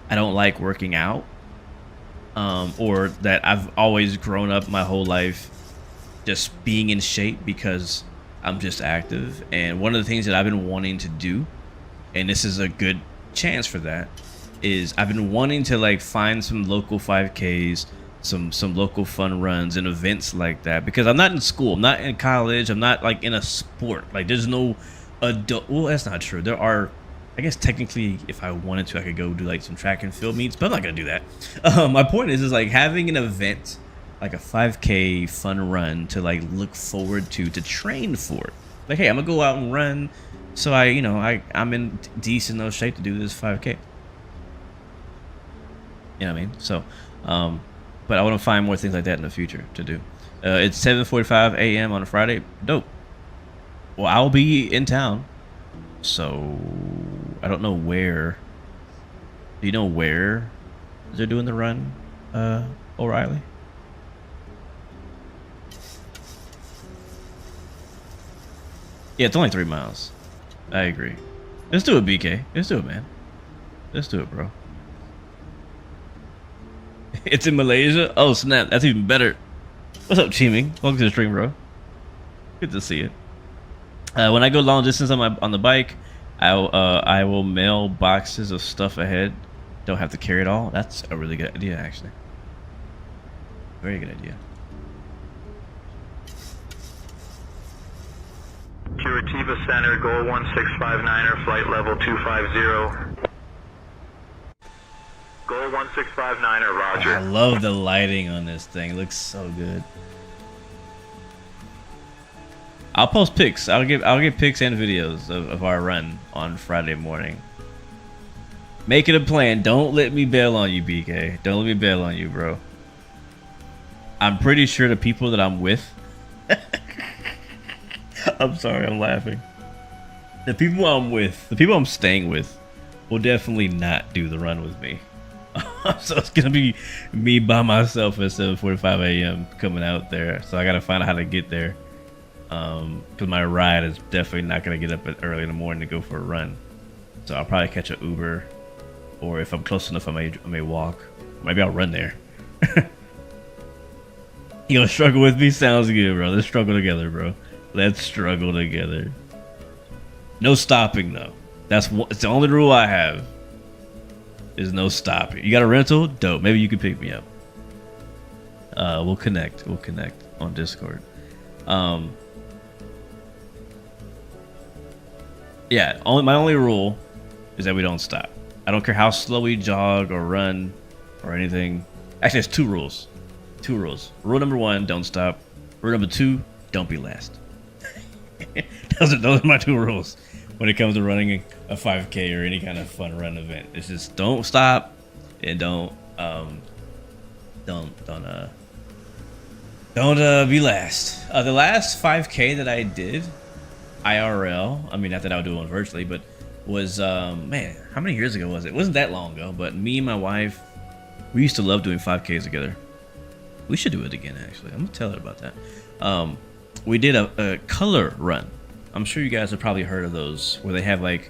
I don't like working out. Or that I've always grown up my whole life just being in shape because I'm just active. And one of the things that I've been wanting to do, and this is a good chance for that, is I've been wanting to like find some local 5Ks, some local fun runs and events like that, because I'm not in school, I'm not in college, I'm not like in a sport. Like there's no adult, well, that's not true. There are, I guess technically if I wanted to, I could go do like some track and field meets, but I'm not gonna do that. My point is like having an event like a 5K fun run to like look forward to train for. Like, hey, I'm gonna go out and run, so I'm in decent enough shape to do this 5K. You know what I mean? So, but I want to find more things like that in the future to do. It's 7:45 a.m. on a Friday. Dope. Well, I'll be in town, so I don't know where. Do you know where they're doing the run, O'Reilly? Yeah, it's only 3 miles. I agree. Let's do it, BK. Let's do it, man. Let's do it, bro. It's in Malaysia? Oh, snap. That's even better. What's up, Chiming? Welcome to the stream, bro. Good to see you. When I go long distance on the bike, I will mail boxes of stuff ahead don't have to carry it all. That's a really good idea, actually. Very good idea. Curitiba Center, goal 1659er, flight level 250. Goal 1659er, roger. I love the lighting on this thing. It looks so good. I'll post pics. I'll get pics and videos of our run on Friday morning. Make it a plan. Don't let me bail on you, BK. Don't let me bail on you, bro. I'm pretty sure the people that I'm with I'm sorry, I'm laughing. The people I'm with, the people I'm staying with, will definitely not do the run with me. So it's gonna be me by myself at 7:45 a.m. coming out there. So I gotta find out how to get there. Cause my ride is definitely not gonna get up early in the morning to go for a run. So I'll probably catch an Uber, or if I'm close enough, I may walk. Maybe I'll run there. You gonna struggle with me? Sounds good, bro. Let's struggle together, bro. Let's struggle together. No stopping though. It's the only rule I have. Is no stopping. You got a rental? Dope. Maybe you can pick me up. We'll connect. We'll connect on Discord. Yeah. My only rule is that we don't stop. I don't care how slow we jog or run or anything. Actually, it's two rules. Two rules. Rule number 1, don't stop. Rule number 2, don't be last. Those are my 2 rules when it comes to running a 5K or any kind of fun run event. It's just don't stop and don't be last. The last 5K that I did IRL, I mean, not that I would do one virtually, but was man, how many years ago was it? It wasn't that long ago, but me and my wife, we used to love doing 5Ks together. We should do it again, actually. I'm gonna tell her about that. We did a color run. I'm sure you guys have probably heard of those, where they have like,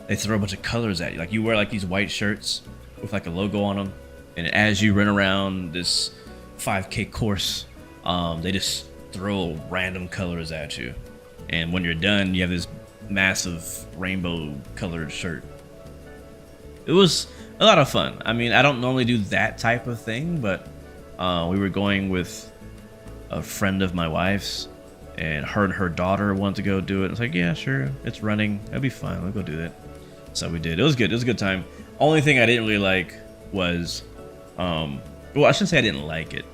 they throw a bunch of colors at you. Like you wear like these white shirts with like a logo on them, and as you run around this 5K course, they just throw random colors at you. And when you're done, you have this massive rainbow colored shirt. It was a lot of fun. I mean, I don't normally do that type of thing, but we were going with a friend of my wife's, and her daughter wanted to go do it. It's like, yeah, sure, it's running, that'll be fine, we'll go do that. So we did. It was good. It was a good time. Only thing I didn't really like was well, I shouldn't say I didn't like it,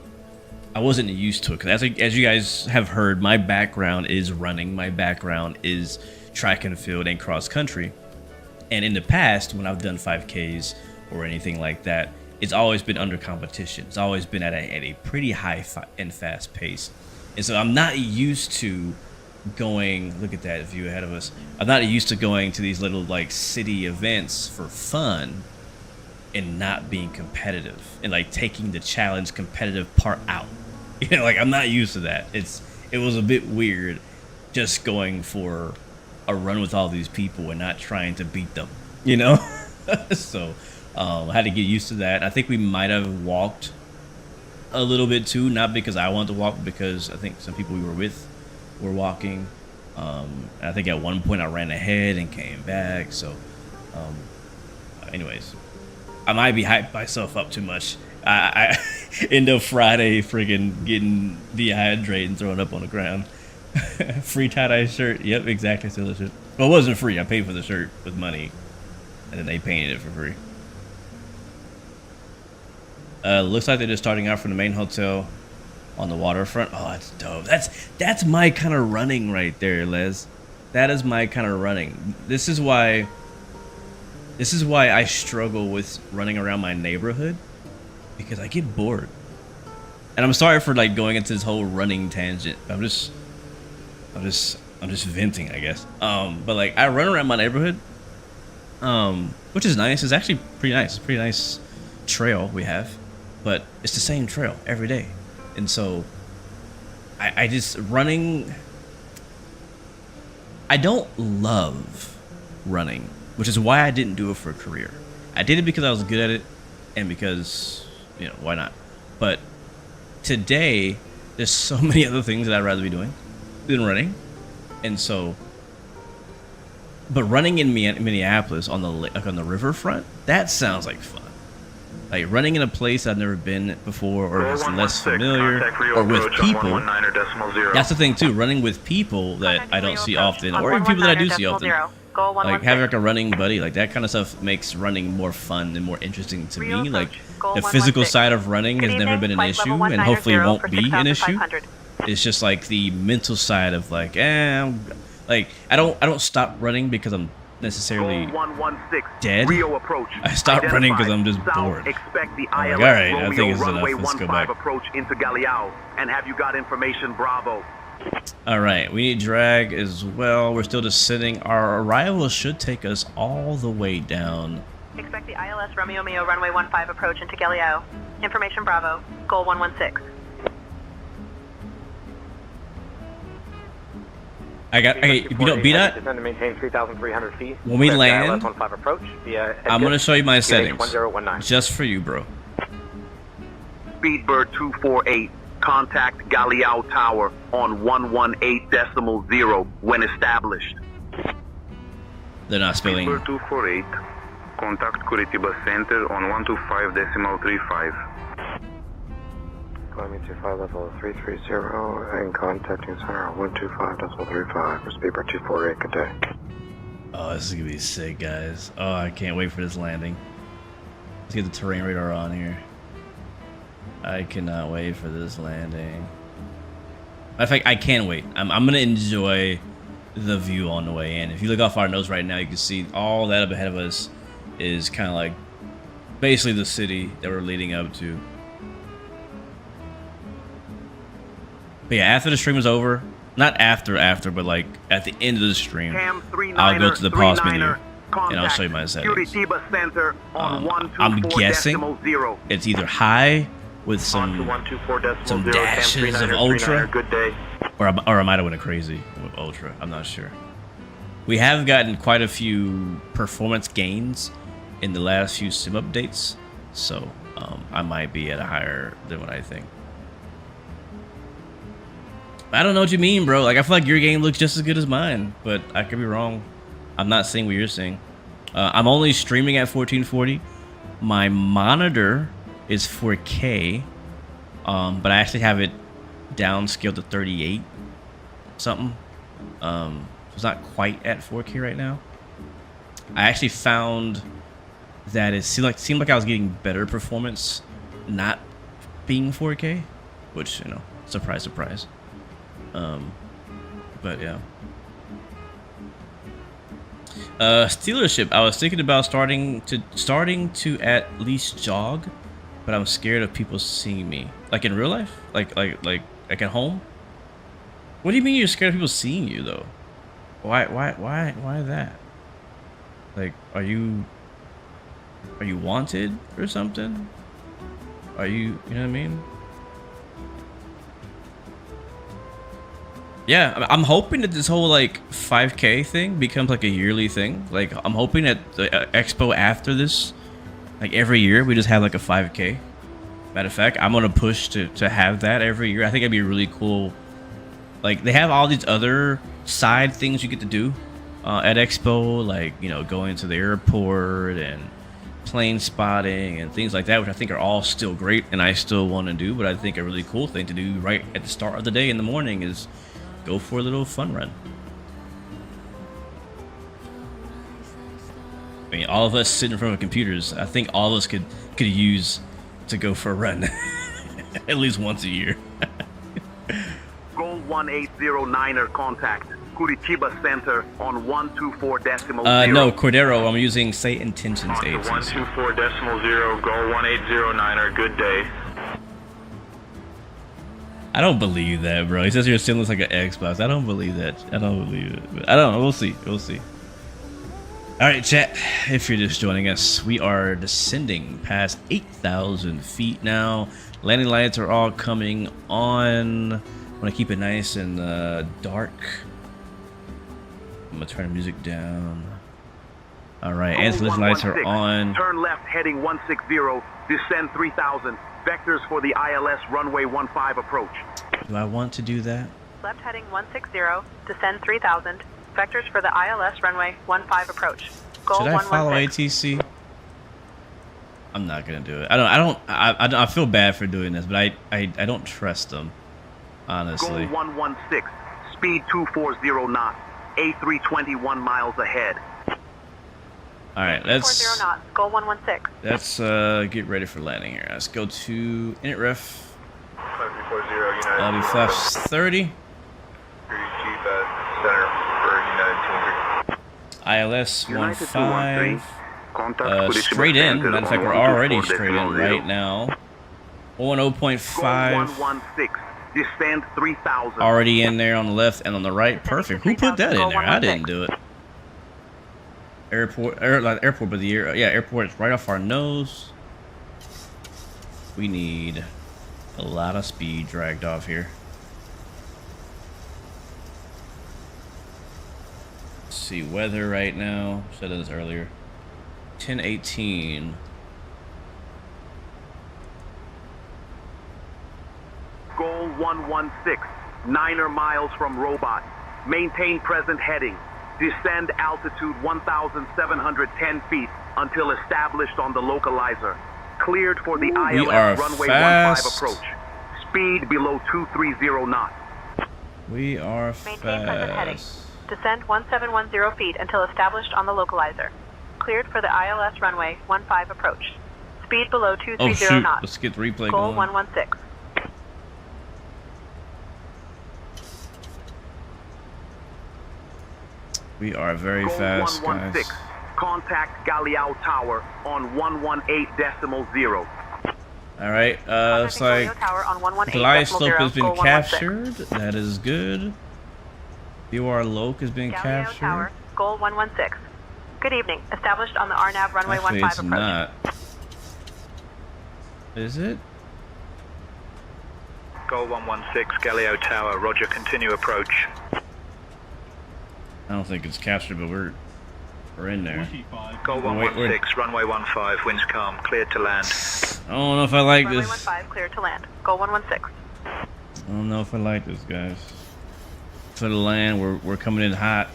I wasn't used to it, because as you guys have heard, my background is running. My background is track and field and cross country, and in the past when I've done 5Ks or anything like that, it's always been under competition. It's always been at a pretty high and fast pace. And so I'm not used to going, look at that view ahead of us. I'm not used to going to these little like city events for fun and not being competitive and like taking the challenge competitive part out. You know, like I'm not used to that. It was a bit weird just going for a run with all these people and not trying to beat them, you know? So I had to get used to that. I think we might have walked a little bit too, not because I wanted to walk, but because I think some people we were with were walking. I think at one point I ran ahead and came back. So anyways, I might be hyped myself up too much. I end up Friday friggin' getting dehydrated and throwing up on the ground. Free tie-dye shirt. Yep, exactly. Still the shirt. Well, it wasn't free. I paid for the shirt with money, and then they painted it for free. Looks like they're just starting out from the main hotel on the waterfront. Oh, that's dope. That's my kind of running right there, Les. That is my kind of running. This is why I struggle with running around my neighborhood, because I get bored. And I'm sorry for like going into this whole running tangent. I'm just venting, I guess. But like I run around my neighborhood, which is nice. It's actually pretty nice. Pretty nice trail we have, but it's the same trail every day. And so I just running. I don't love running, which is why I didn't do it for a career. I did it because I was good at it, and because, you know, why not? But today, there's so many other things that I'd rather be doing than running. And so, but running in Minneapolis on the riverfront, that sounds like fun. Like running in a place I've never been before, or Goal is less 116, familiar, contact RIO or with approach on people. 119.0. That's the thing too. Running with people that I don't see often, or even people that I do see often. Goal Like having like a running buddy, like that kind of stuff makes running more fun and more interesting to me. Like the physical side of running has never been an issue, and hopefully won't be an issue. It's just like the mental side of like, like I don't stop running because I'm necessarily dead. I stop running because I'm just bored. Expect the I'm like, ILS all right, I Romeo think it's runway enough. Let's go back. approach into Galeao. And have you got information, Bravo? All right, we need drag as well. We're still descending. Our arrival should take us all the way down. Expect the ILS Romeo Mio runway 15 approach into Galeao. Information Bravo. Goal 116. B-Dot, Descend to maintain 3,300 feet. when we land, 15 approach via I'm going to show you my settings, 1019. just for you, bro. Speedbird 248, contact Galeao Tower on 118.0 when established. They're not spelling. Speedbird 248, contact Curitiba Center on 125.35. Climbing to 5 level 330 and contacting center on 125.35 for Speedbird 248. Good day. Oh, this is going to be sick, guys. Oh, I can't wait for this landing. Let's get the terrain radar on here. I cannot wait for this landing. In fact, I can wait. I'm going to enjoy the view on the way in. If you look off our nose right now, you can see all that up ahead of us is kind of like basically the city that we're leading up to. But yeah, after the stream is over, not after, but like at the end of the stream, I'll go to the pause menu and I'll show you my settings. I'm guessing it's either high with some dashes of ultra, or I might have went crazy with ultra. I'm not sure. We have gotten quite a few performance gains in the last few sim updates, so I might be at a higher than what I think. I don't know what you mean, bro. Like, I feel like your game looks just as good as mine, but I could be wrong. I'm not seeing what you're seeing. I'm only streaming at 1440. My monitor is 4K, but I actually have it downscaled to 38 something. So it's not quite at 4K right now. I actually found that it seemed like I was getting better performance not being 4K, which, you know, surprise, surprise. But yeah. Stealership. I was thinking about starting to at least jog, but I'm scared of people seeing me. Like in real life? Like at home? What do you mean you're scared of people seeing you though? Why that? Like, are you wanted or something? Are you know what I mean? Yeah, I'm hoping that this whole like 5K thing becomes like a yearly thing. Like, I'm hoping that the expo after this, like every year, we just have like a 5K. Matter of fact, I'm gonna push to have that every year. I think it'd be really cool. Like, they have all these other side things you get to do at expo, like, you know, going to the airport and plane spotting and things like that, which I think are all still great and I still want to do. But I think a really cool thing to do right at the start of the day in the morning is go for a little fun run. I mean, all of us sitting in front of computers, I think all of us could use to go for a run at least once a year. Goal 1809er contact Curitiba Center on 124.0. No, Cordero, I'm using Say Intentions ATC. 124.0, goal 1809er, good day. I don't believe that, bro. He says your sim looks like an Xbox. I don't believe that. I don't believe it. But I don't know. We'll see. We'll see. All right, chat. If you're just joining us, we are descending past 8,000 feet now. Landing lights are all coming on. I'm gonna keep it nice and dark. I'm gonna turn the music down. All right, installation lights are on. Turn left heading 160. Descend 3,000. Vectors for the ILS runway 15 approach. Do I want to do that? Left heading 160, descend 3000. Vectors for the ILS runway 15 approach. Goal Should I follow 116. ATC? I'm not gonna do it. I feel bad for doing this, but I don't trust them, honestly. Goal 116, speed 240 knots, A320 1 miles ahead. All right, let's 240 knots, goal 116. let's get ready for landing here. Let's go to init ref. 5340 United. That'll be flaps 30. Chief at center for United 213. ILS United 213. 15. Contact with Straight in. center Matter of fact, on we're already 124 straight in decimal right zero. now. Goal 10.5. 116, descend 3000. Already in there on the left and on the right. Perfect. Who put that in there? I didn't do it. Airport, not airport, but the air. Yeah, airport is right off our nose. We need a lot of speed dragged off here. Let's see weather right now. Said this earlier. 10:18. Goal 116, 9 miles from robot. Maintain present heading. Descend altitude 1,710 feet until established on the localizer. Cleared for the ILS are runway fast. 15 approach. Speed below 230 knots. We are Maintain present heading. fast. Descend 1710 feet until established on the localizer. Cleared for the ILS runway 15 approach. Speed below Oh 230 shoot! knots. Let's get the replay Goal going. 116. We are very Goal fast, 116. guys. Contact Galileo Tower on 118.0. All right. It's Contacting like Galileo Tower on 118.0. Goliath slope has been Goal 116. captured. That is good. BOR Loke has been Galileo captured. Tower, goal 116. Good evening. Established on the RNAV runway Actually, 15 it's approach. not. Is it? Goal 116, Galileo Tower, roger, continue approach. I don't think it's captured, but we're in there. Goal Oh, wait, 116, runway 15, winds calm, cleared to land. I don't know if I like Runway this. 15 cleared to land. Goal 116. I don't know if I like this, guys. For the land, we're coming in hot.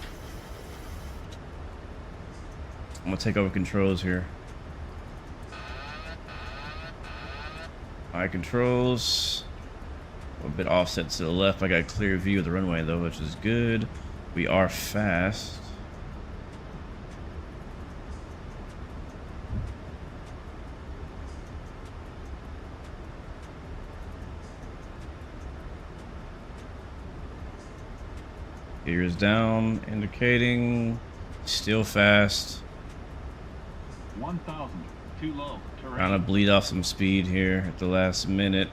I'm gonna take over controls here. Alright, controls. A bit offset to the left. I got a clear view of the runway though, which is good. We are fast. Gears down, indicating still fast. 1,000, too low. Trying to bleed off some speed here at the last minute.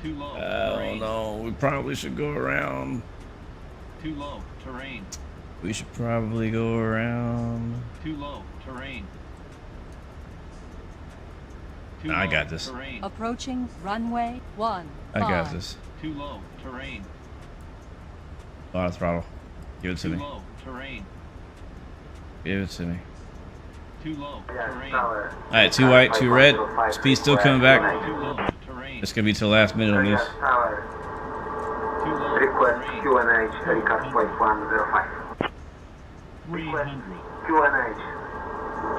Too low. I don't know. We probably should go around. Too low. Terrain. We should probably go around. Too low. Terrain. Nah, I got this. Terrain. Approaching runway 15. I got this. Too low. Terrain. Auto throttle. Give it to Too me. low. Terrain. Give it to me. Too low. Terrain. Alright, 2 white, 2 red. Speed still coming back. Too low. Terrain. It's gonna be till the last minute on this. Too low. Request Terrain. QNH, Erika 5105. 300. QNH,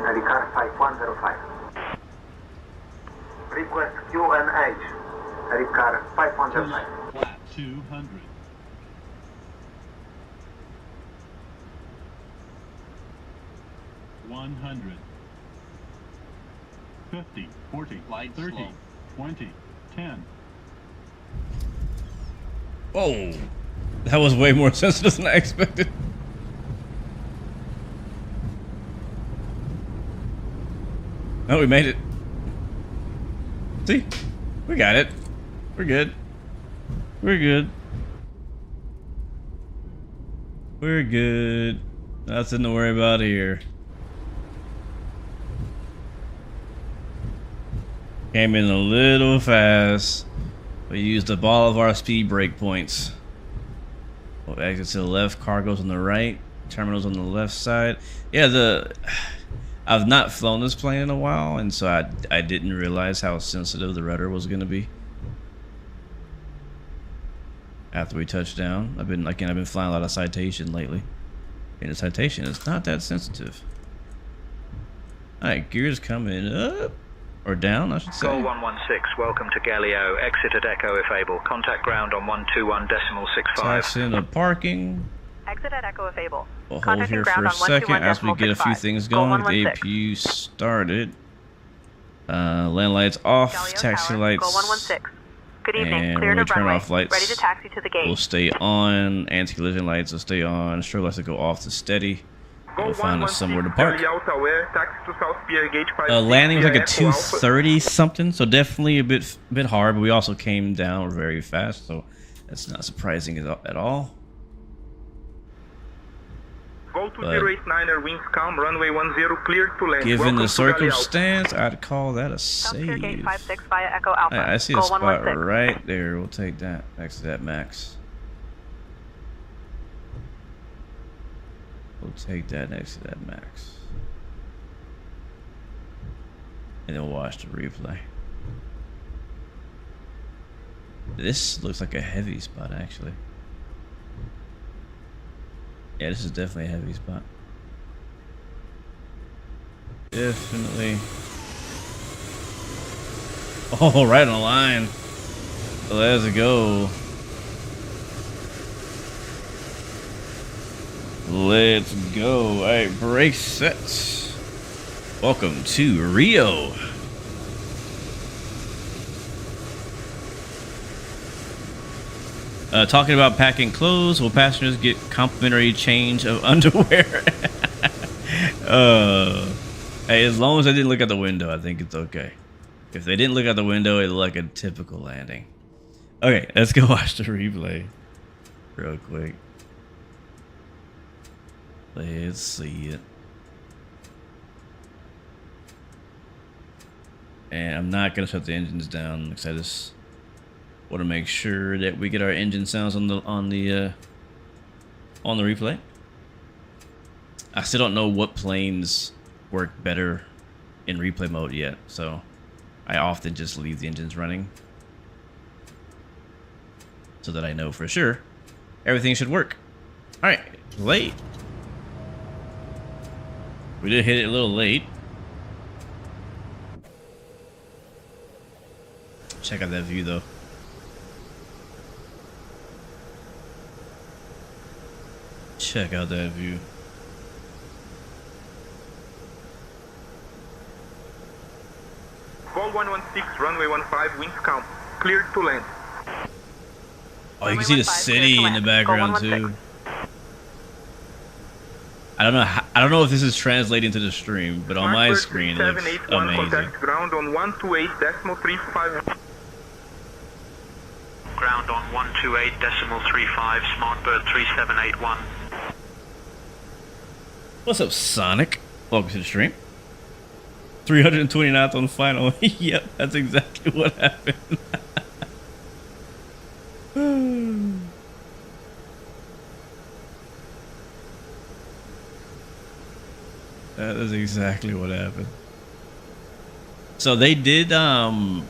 Erika 5105. Request QNH, Erika 5105. Flat. 200. 100. 50, 40, light 30, slow. 20, 10. Whoa! That was way more sensitive than I expected. Oh, we made it. See? We got it. We're good. We're good. We're good. Nothing to worry about here. Came in a little fast. We used up all of our speed break points. We'll exit to the left, cargo's on the right, terminals on the left side. Yeah, I've not flown this plane in a while, and so I didn't realize how sensitive the rudder was gonna be. After we touched down, I've been flying a lot of Citation lately, and the Citation is not that sensitive. All right, gears coming up. Or down, I should say. Goal 116, welcome to Galileo. Exit at Echo if able. Contact ground on 121.65. Taxi into parking. Exit at Echo if able. We'll hold here for a second as we get a few things going. The APU started. Land lights off, taxi lights. Goal 116. Good evening. And Clear when we to turn runway. off lights, Ready to taxi to the gate. we'll stay on. Anti-collision lights will stay on. Strobe lights will go off to steady. We'll find us somewhere to park. Landing was like a 230 something, so definitely a bit hard, but we also came down very fast, so that's not surprising at all. Go to 089er, wings calm, runway 10, cleared to land. Given the circumstance, I'd call that a save. Gate 56 via Echo Alpha. I see a spot right there. We'll take that next to that max. We'll take that next to that max. And then we'll watch the replay. This looks like a heavy spot, actually. Yeah, this is definitely a heavy spot. Definitely. Oh, right on the line. Let's go. Let's go. All right, brake sets. Welcome to Rio. Talking about packing clothes, will passengers get complimentary change of underwear? Hey, as long as they didn't look out the window, I think it's okay. If they didn't look out the window, it looked like a typical landing. Okay, let's go watch the replay real quick. Let's see it. And I'm not gonna shut the engines down because I just want to make sure that we get our engine sounds on the replay. I still don't know what planes work better in replay mode yet, so I often just leave the engines running so that I know for sure everything should work. All right, late. We did hit it a little late. Check out that view though. Check out that view. Call 116, runway 15, wings calm, cleared to land. Oh, you can see the city in the background too. I don't know if this is translating to the stream, but on my screen it looks amazing. Contact ground on 128.35. Ground on 128.35, Smartbird 3781. What's up, Sonic? Welcome to the stream. 320 knots on the final. Yep, that's exactly what happened. That is exactly what happened. So they did, again,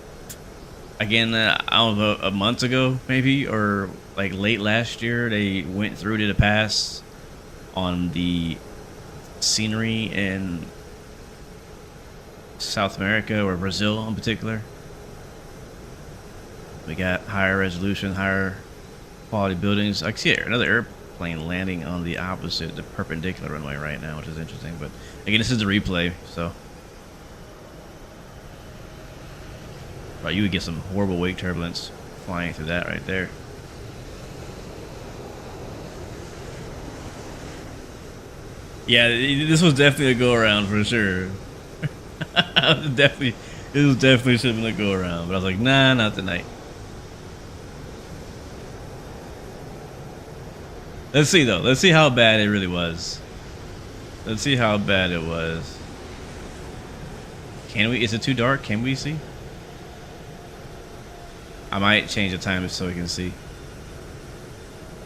I don't know, a month ago maybe, or like late last year, they went through to the pass on the scenery in South America or Brazil in particular. We got higher resolution, higher quality buildings. I see another airplane landing on the opposite, the perpendicular runway right now, which is interesting. But again, this is the replay, so right, you would get some horrible wake turbulence flying through that right there. Yeah, this was definitely a go around for sure. This was definitely should have been a go around, but I was like, nah, not tonight. Let's see though. Let's see how bad it really was. Let's see how bad it was. Can we? Is it too dark? Can we see? I might change the time so we can see.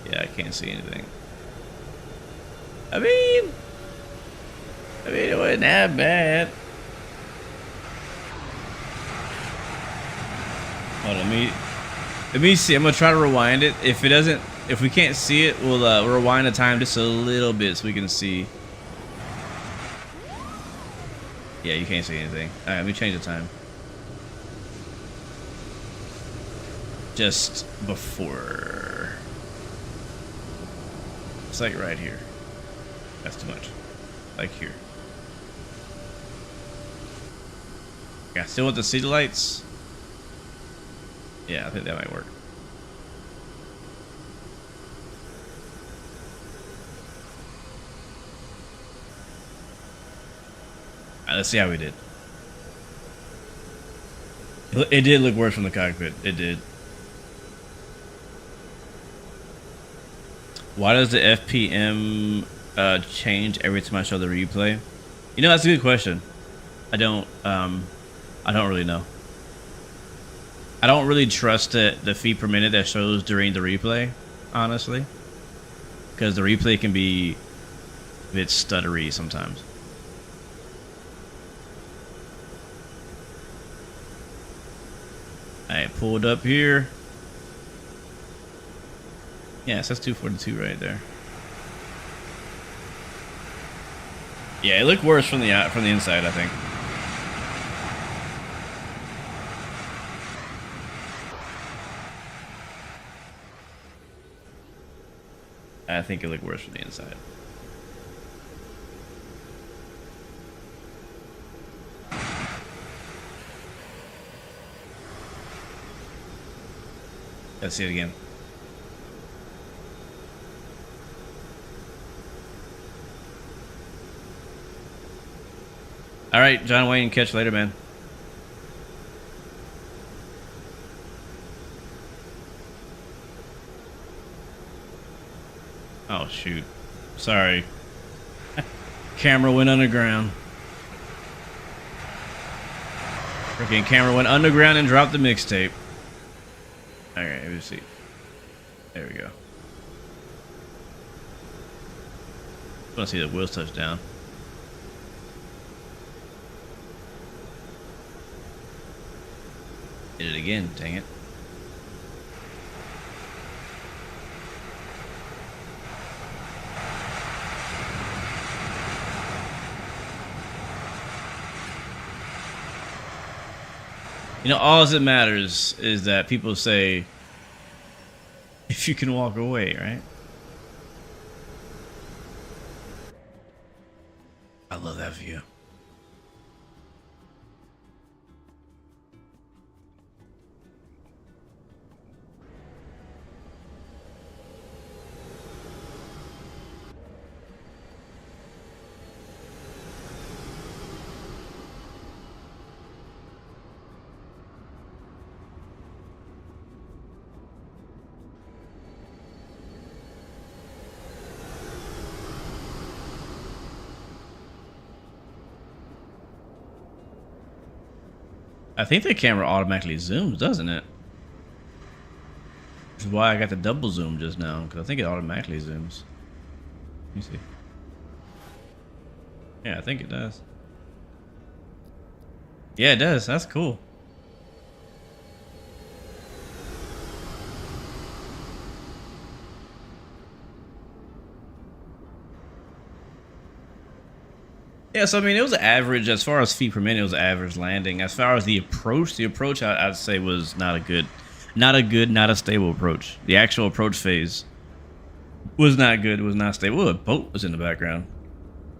Yeah, I can't see anything. I mean, it wasn't that bad. Hold on, let me see. I'm gonna try to rewind it. If we can't see it, we'll rewind the time just a little bit so we can see. Yeah, you can't see anything. All right, let me change the time. just before. It's like right here. That's too much. Like here. Yeah, still with the city lights. Yeah, I think that might work. Alright, let's see how we did. It did look worse from the cockpit. It did. Why does the FPM change every time I show the replay? You know, that's a good question. I don't really know. I don't really trust the feet per minute that shows during the replay, honestly, because the replay can be a bit stuttery sometimes. I pulled up here. Yeah, it says 242 right there. Yeah, it looked worse from the inside, I think. I think it looked worse from the inside. Let's see it again. All right, John Wayne, catch you later, man. Oh, shoot. Sorry. Camera went underground. Freaking camera went underground and dropped the mixtape. Alright, let me see. There we go. I want to see the wheels touch down. Did it again, dang it. You know, all that matters is that people say, if you can walk away, right? I love that view. I think the camera automatically zooms, doesn't it? Which is why I got the double zoom just now, because I think it automatically zooms. Let me see. Yeah, I think it does. Yeah, it does. That's cool. Yeah, so I mean, it was average as far as feet per minute. It was average landing. As far as the approach I'd say was not a stable approach. The actual approach phase was not good. It was not stable. Ooh, a boat was in the background.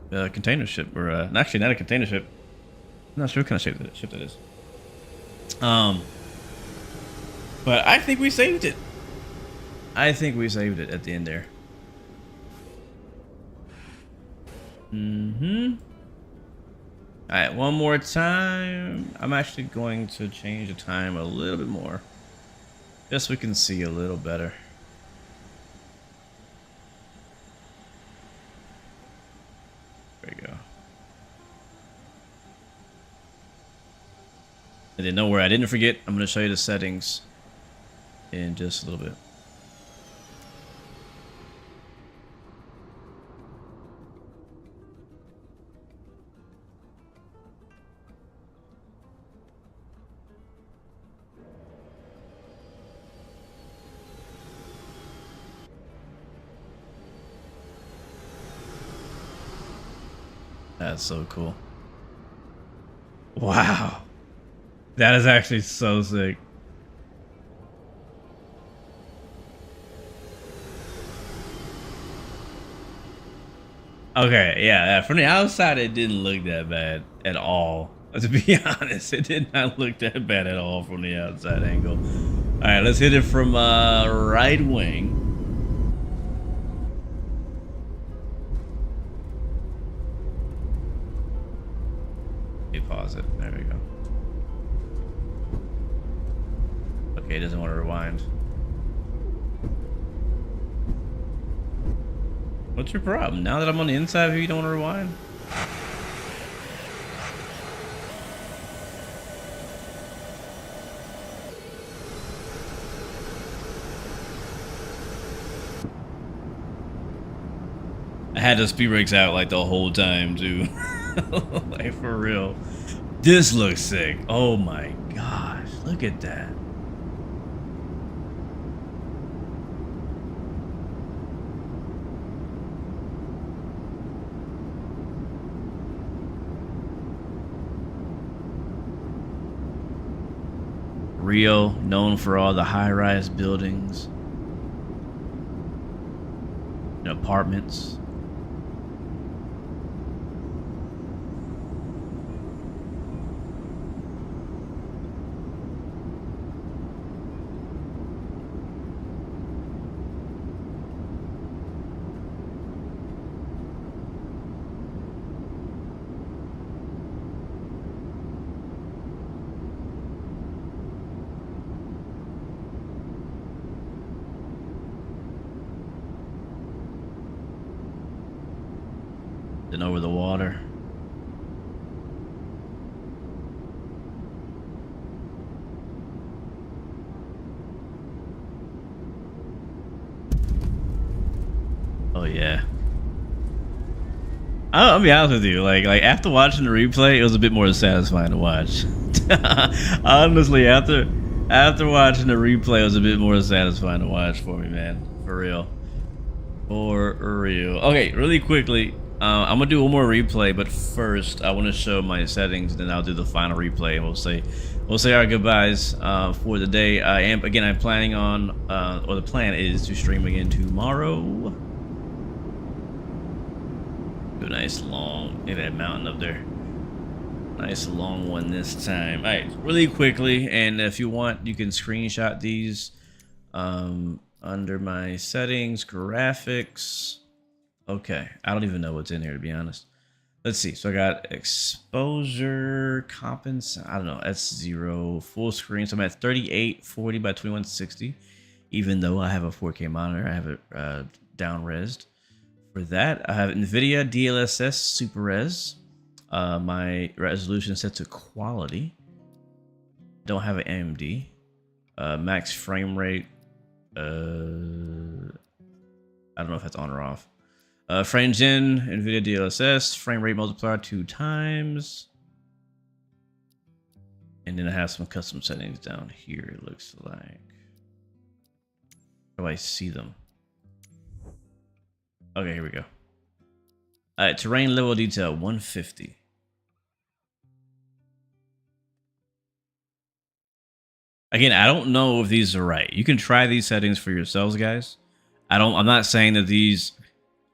A container ship, or actually not a container ship. I'm not sure what kind of ship that is. But I think we saved it. I think we saved it at the end there. Alright, one more time. I'm actually going to change the time a little bit more, just so we can see a little better. There we go. And then nowhere I didn't forget, I'm going to show you the settings in just a little bit. That's so cool. Wow. That is actually so sick. Okay, yeah, from the outside, it didn't look that bad at all. To be honest, it did not look that bad at all from the outside angle. All right, let's hit it from right wing. Pause it. There we go. Okay, it doesn't want to rewind. What's your problem? Now that I'm on the inside of you, don't want to rewind? I had the speed brakes out like the whole time too. Like for real. This looks sick. Oh my gosh, look at that. Rio, known for all the high-rise buildings and apartments. Then over the water. Oh yeah. I'll be honest with you, like after watching the replay, it was a bit more satisfying to watch. Honestly, after watching the replay, it was a bit more satisfying to watch for me, man. For real. For real. Okay, really quickly. I'm gonna do one more replay, but first I want to show my settings, and then I'll do the final replay, and we'll say our goodbyes for the day. I'm planning on, or the plan is to stream again tomorrow. Do a nice long, look at that mountain up there. Nice long one this time. All right, really quickly, and if you want, you can screenshot these under my settings, graphics. Okay, I don't even know what's in here, to be honest. Let's see. So I got exposure, compensation. I don't know. That's 0. Full screen. So I'm at 3840 by 2160. Even though I have a 4K monitor, I have it down resed. For that, I have NVIDIA DLSS Super Res. My resolution set to quality. Don't have an AMD. Max frame rate. I don't know if that's on or off. Frame gen, NVIDIA DLSS, frame rate multiplier 2 times. And then I have some custom settings down here, it looks like. How do I see them? Okay, here we go. Alright, terrain level detail 150. Again, I don't know if these are right. You can try these settings for yourselves, guys. I'm not saying that these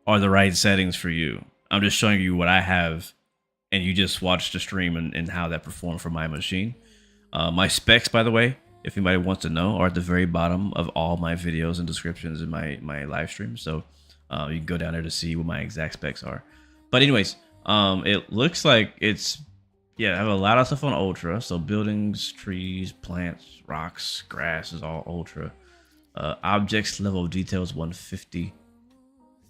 are the right settings for you. I'm just showing you what I have, and you just watch the stream and how that performed for my machine. My specs, by the way, if anybody wants to know, are at the very bottom of all my videos and descriptions in my live stream. So you can go down there to see what my exact specs are. But anyways, it looks like it's, yeah, I have a lot of stuff on ultra. So buildings, trees, plants, rocks, grass is all ultra. Objects level of detail is 150.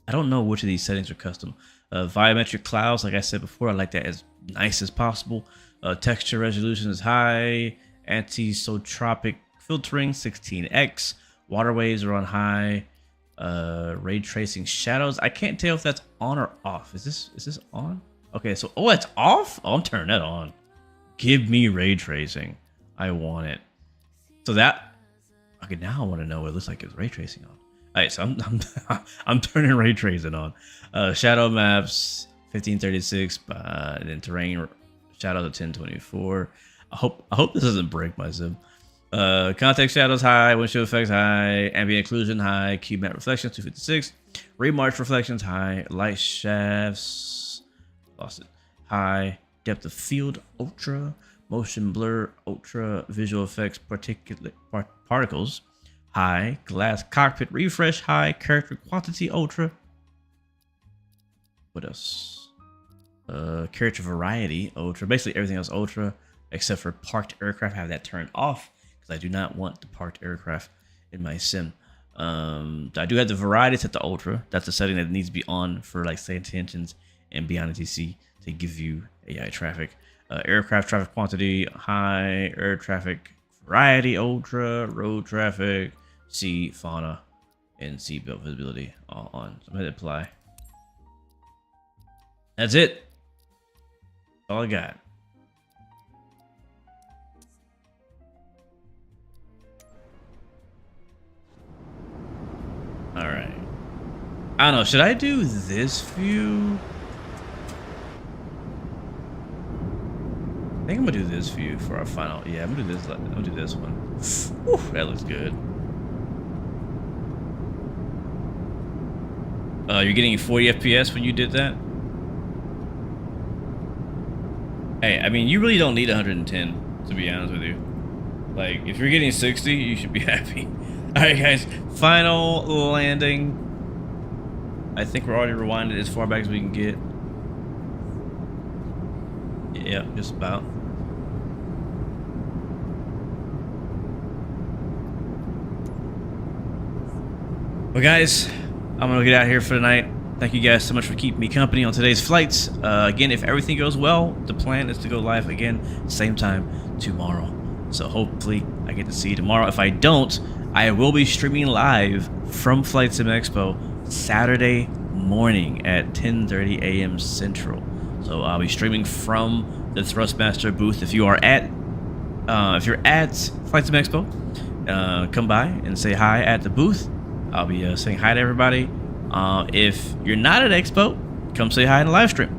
I don't know which of these settings are custom. Volumetric clouds, like I said before, I like that as nice as possible. Texture resolution is high. Anisotropic filtering 16x. Water waves are on high. Ray tracing shadows. I can't tell if that's on or off. Is this on? Okay, so it's off. Oh, I'm turning that on. Give me ray tracing. I want it. So that. Okay, now I want to know what it looks like it's ray tracing on. All right, so I'm turning ray tracing on. Shadow maps 1536, and then terrain shadows of 1024. I hope this doesn't break my sim. Context shadows high, windshield effects high, ambient occlusion high, cube matte reflections 256, remarch reflections high, light shafts lost it high, depth of field ultra, motion blur ultra, visual effects particulate particles high, glass cockpit refresh high, character quantity ultra. What else? Character variety ultra. Basically everything else ultra except for parked aircraft. I have that turned off because I do not want the parked aircraft in my sim. I do have the variety set to ultra. That's the setting that needs to be on for like say intentions and beyond ATC to give you AI traffic. Aircraft traffic quantity high, air traffic variety ultra, road traffic, sea fauna, and seatbelt visibility all on. So I'm gonna hit apply. That's it. That's all I got. All right. I don't know. Should I do this view? I think I'm gonna do this view for our final. Yeah, I'm gonna do this. I'm gonna do this one. Whew, that looks good. You're getting 40 FPS when you did that? Hey, I mean, you really don't need 110, to be honest with you. Like, if you're getting 60, you should be happy. Alright, guys, final landing. I think we're already rewinded as far back as we can get. Yeah, just about. Well, guys, I'm gonna get out here for tonight. Thank you guys so much for keeping me company on today's flights. Again, if everything goes well, the plan is to go live again same time tomorrow. So hopefully I get to see you tomorrow. If I don't, I will be streaming live from Flight Sim Expo Saturday morning at 10:30 a.m. Central. So I'll be streaming from the Thrustmaster booth. If you're at Flight Sim Expo, come by and say hi at the booth. I'll be saying hi to everybody. If you're not at Expo, come say hi in the live stream.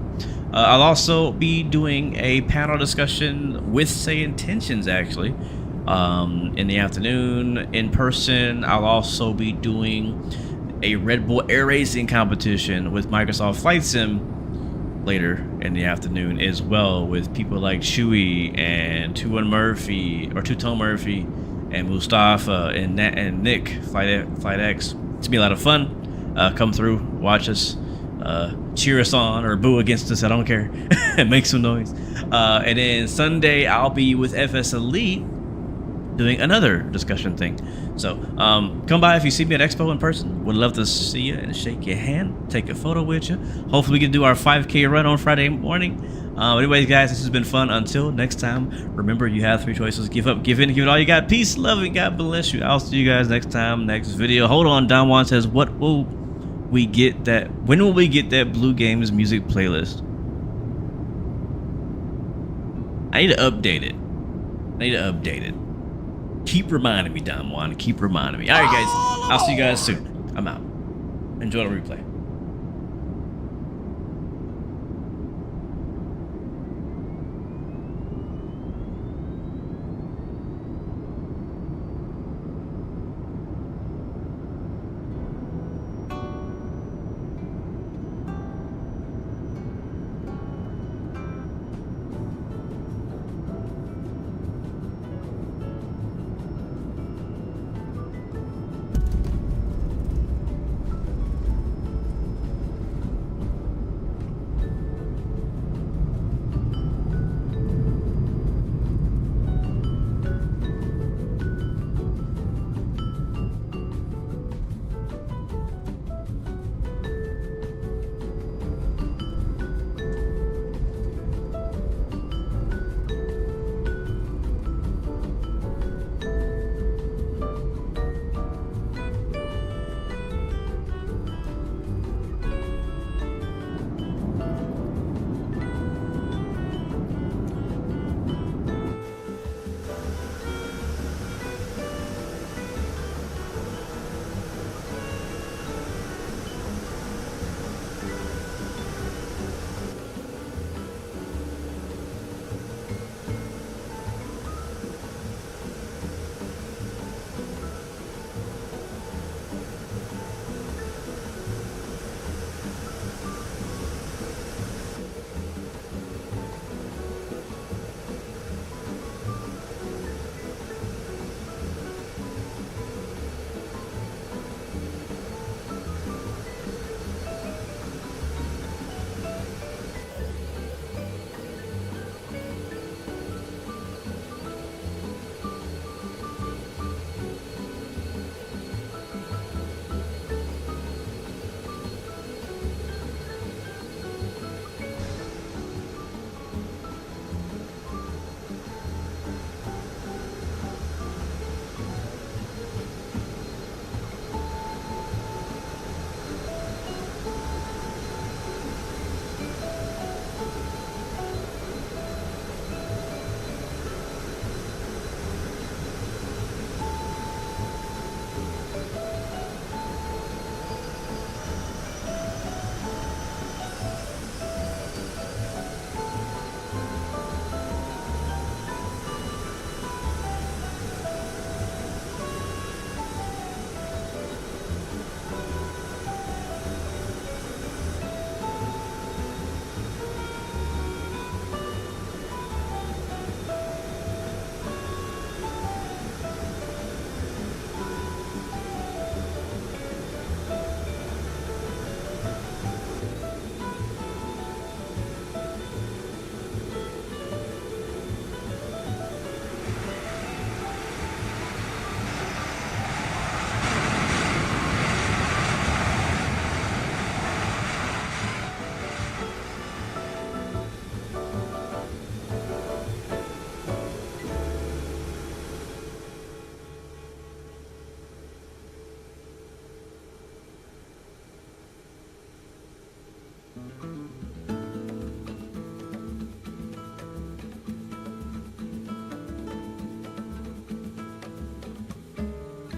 I'll also be doing a panel discussion with Say Intentions actually in the afternoon in person. I'll also be doing a Red Bull Air Racing competition with Microsoft Flight Sim later in the afternoon as well, with people like Chewy and Two-Tone Murphy and Mustafa and Nick Flight X. It's gonna be a lot of fun. Come through, watch us, cheer us on or boo against us, I don't care. Make some noise. And then Sunday I'll be with FS Elite doing another discussion thing. So come by if you see me at Expo in person. Would love to see you and shake your hand, take a photo with you. Hopefully we can do our 5K run on Friday morning. Anyways, guys, this has been fun. Until next time, remember you have 3 choices: give up, give in, give it all you got. Peace, love, and God bless you. I'll see you guys next time, next video. Hold on, Don Juan says, when will we get that Blue Games music playlist? I need to update it. Keep reminding me, Don Juan. Keep reminding me. All right, guys. I'll see you guys soon. I'm out. Enjoy the replay.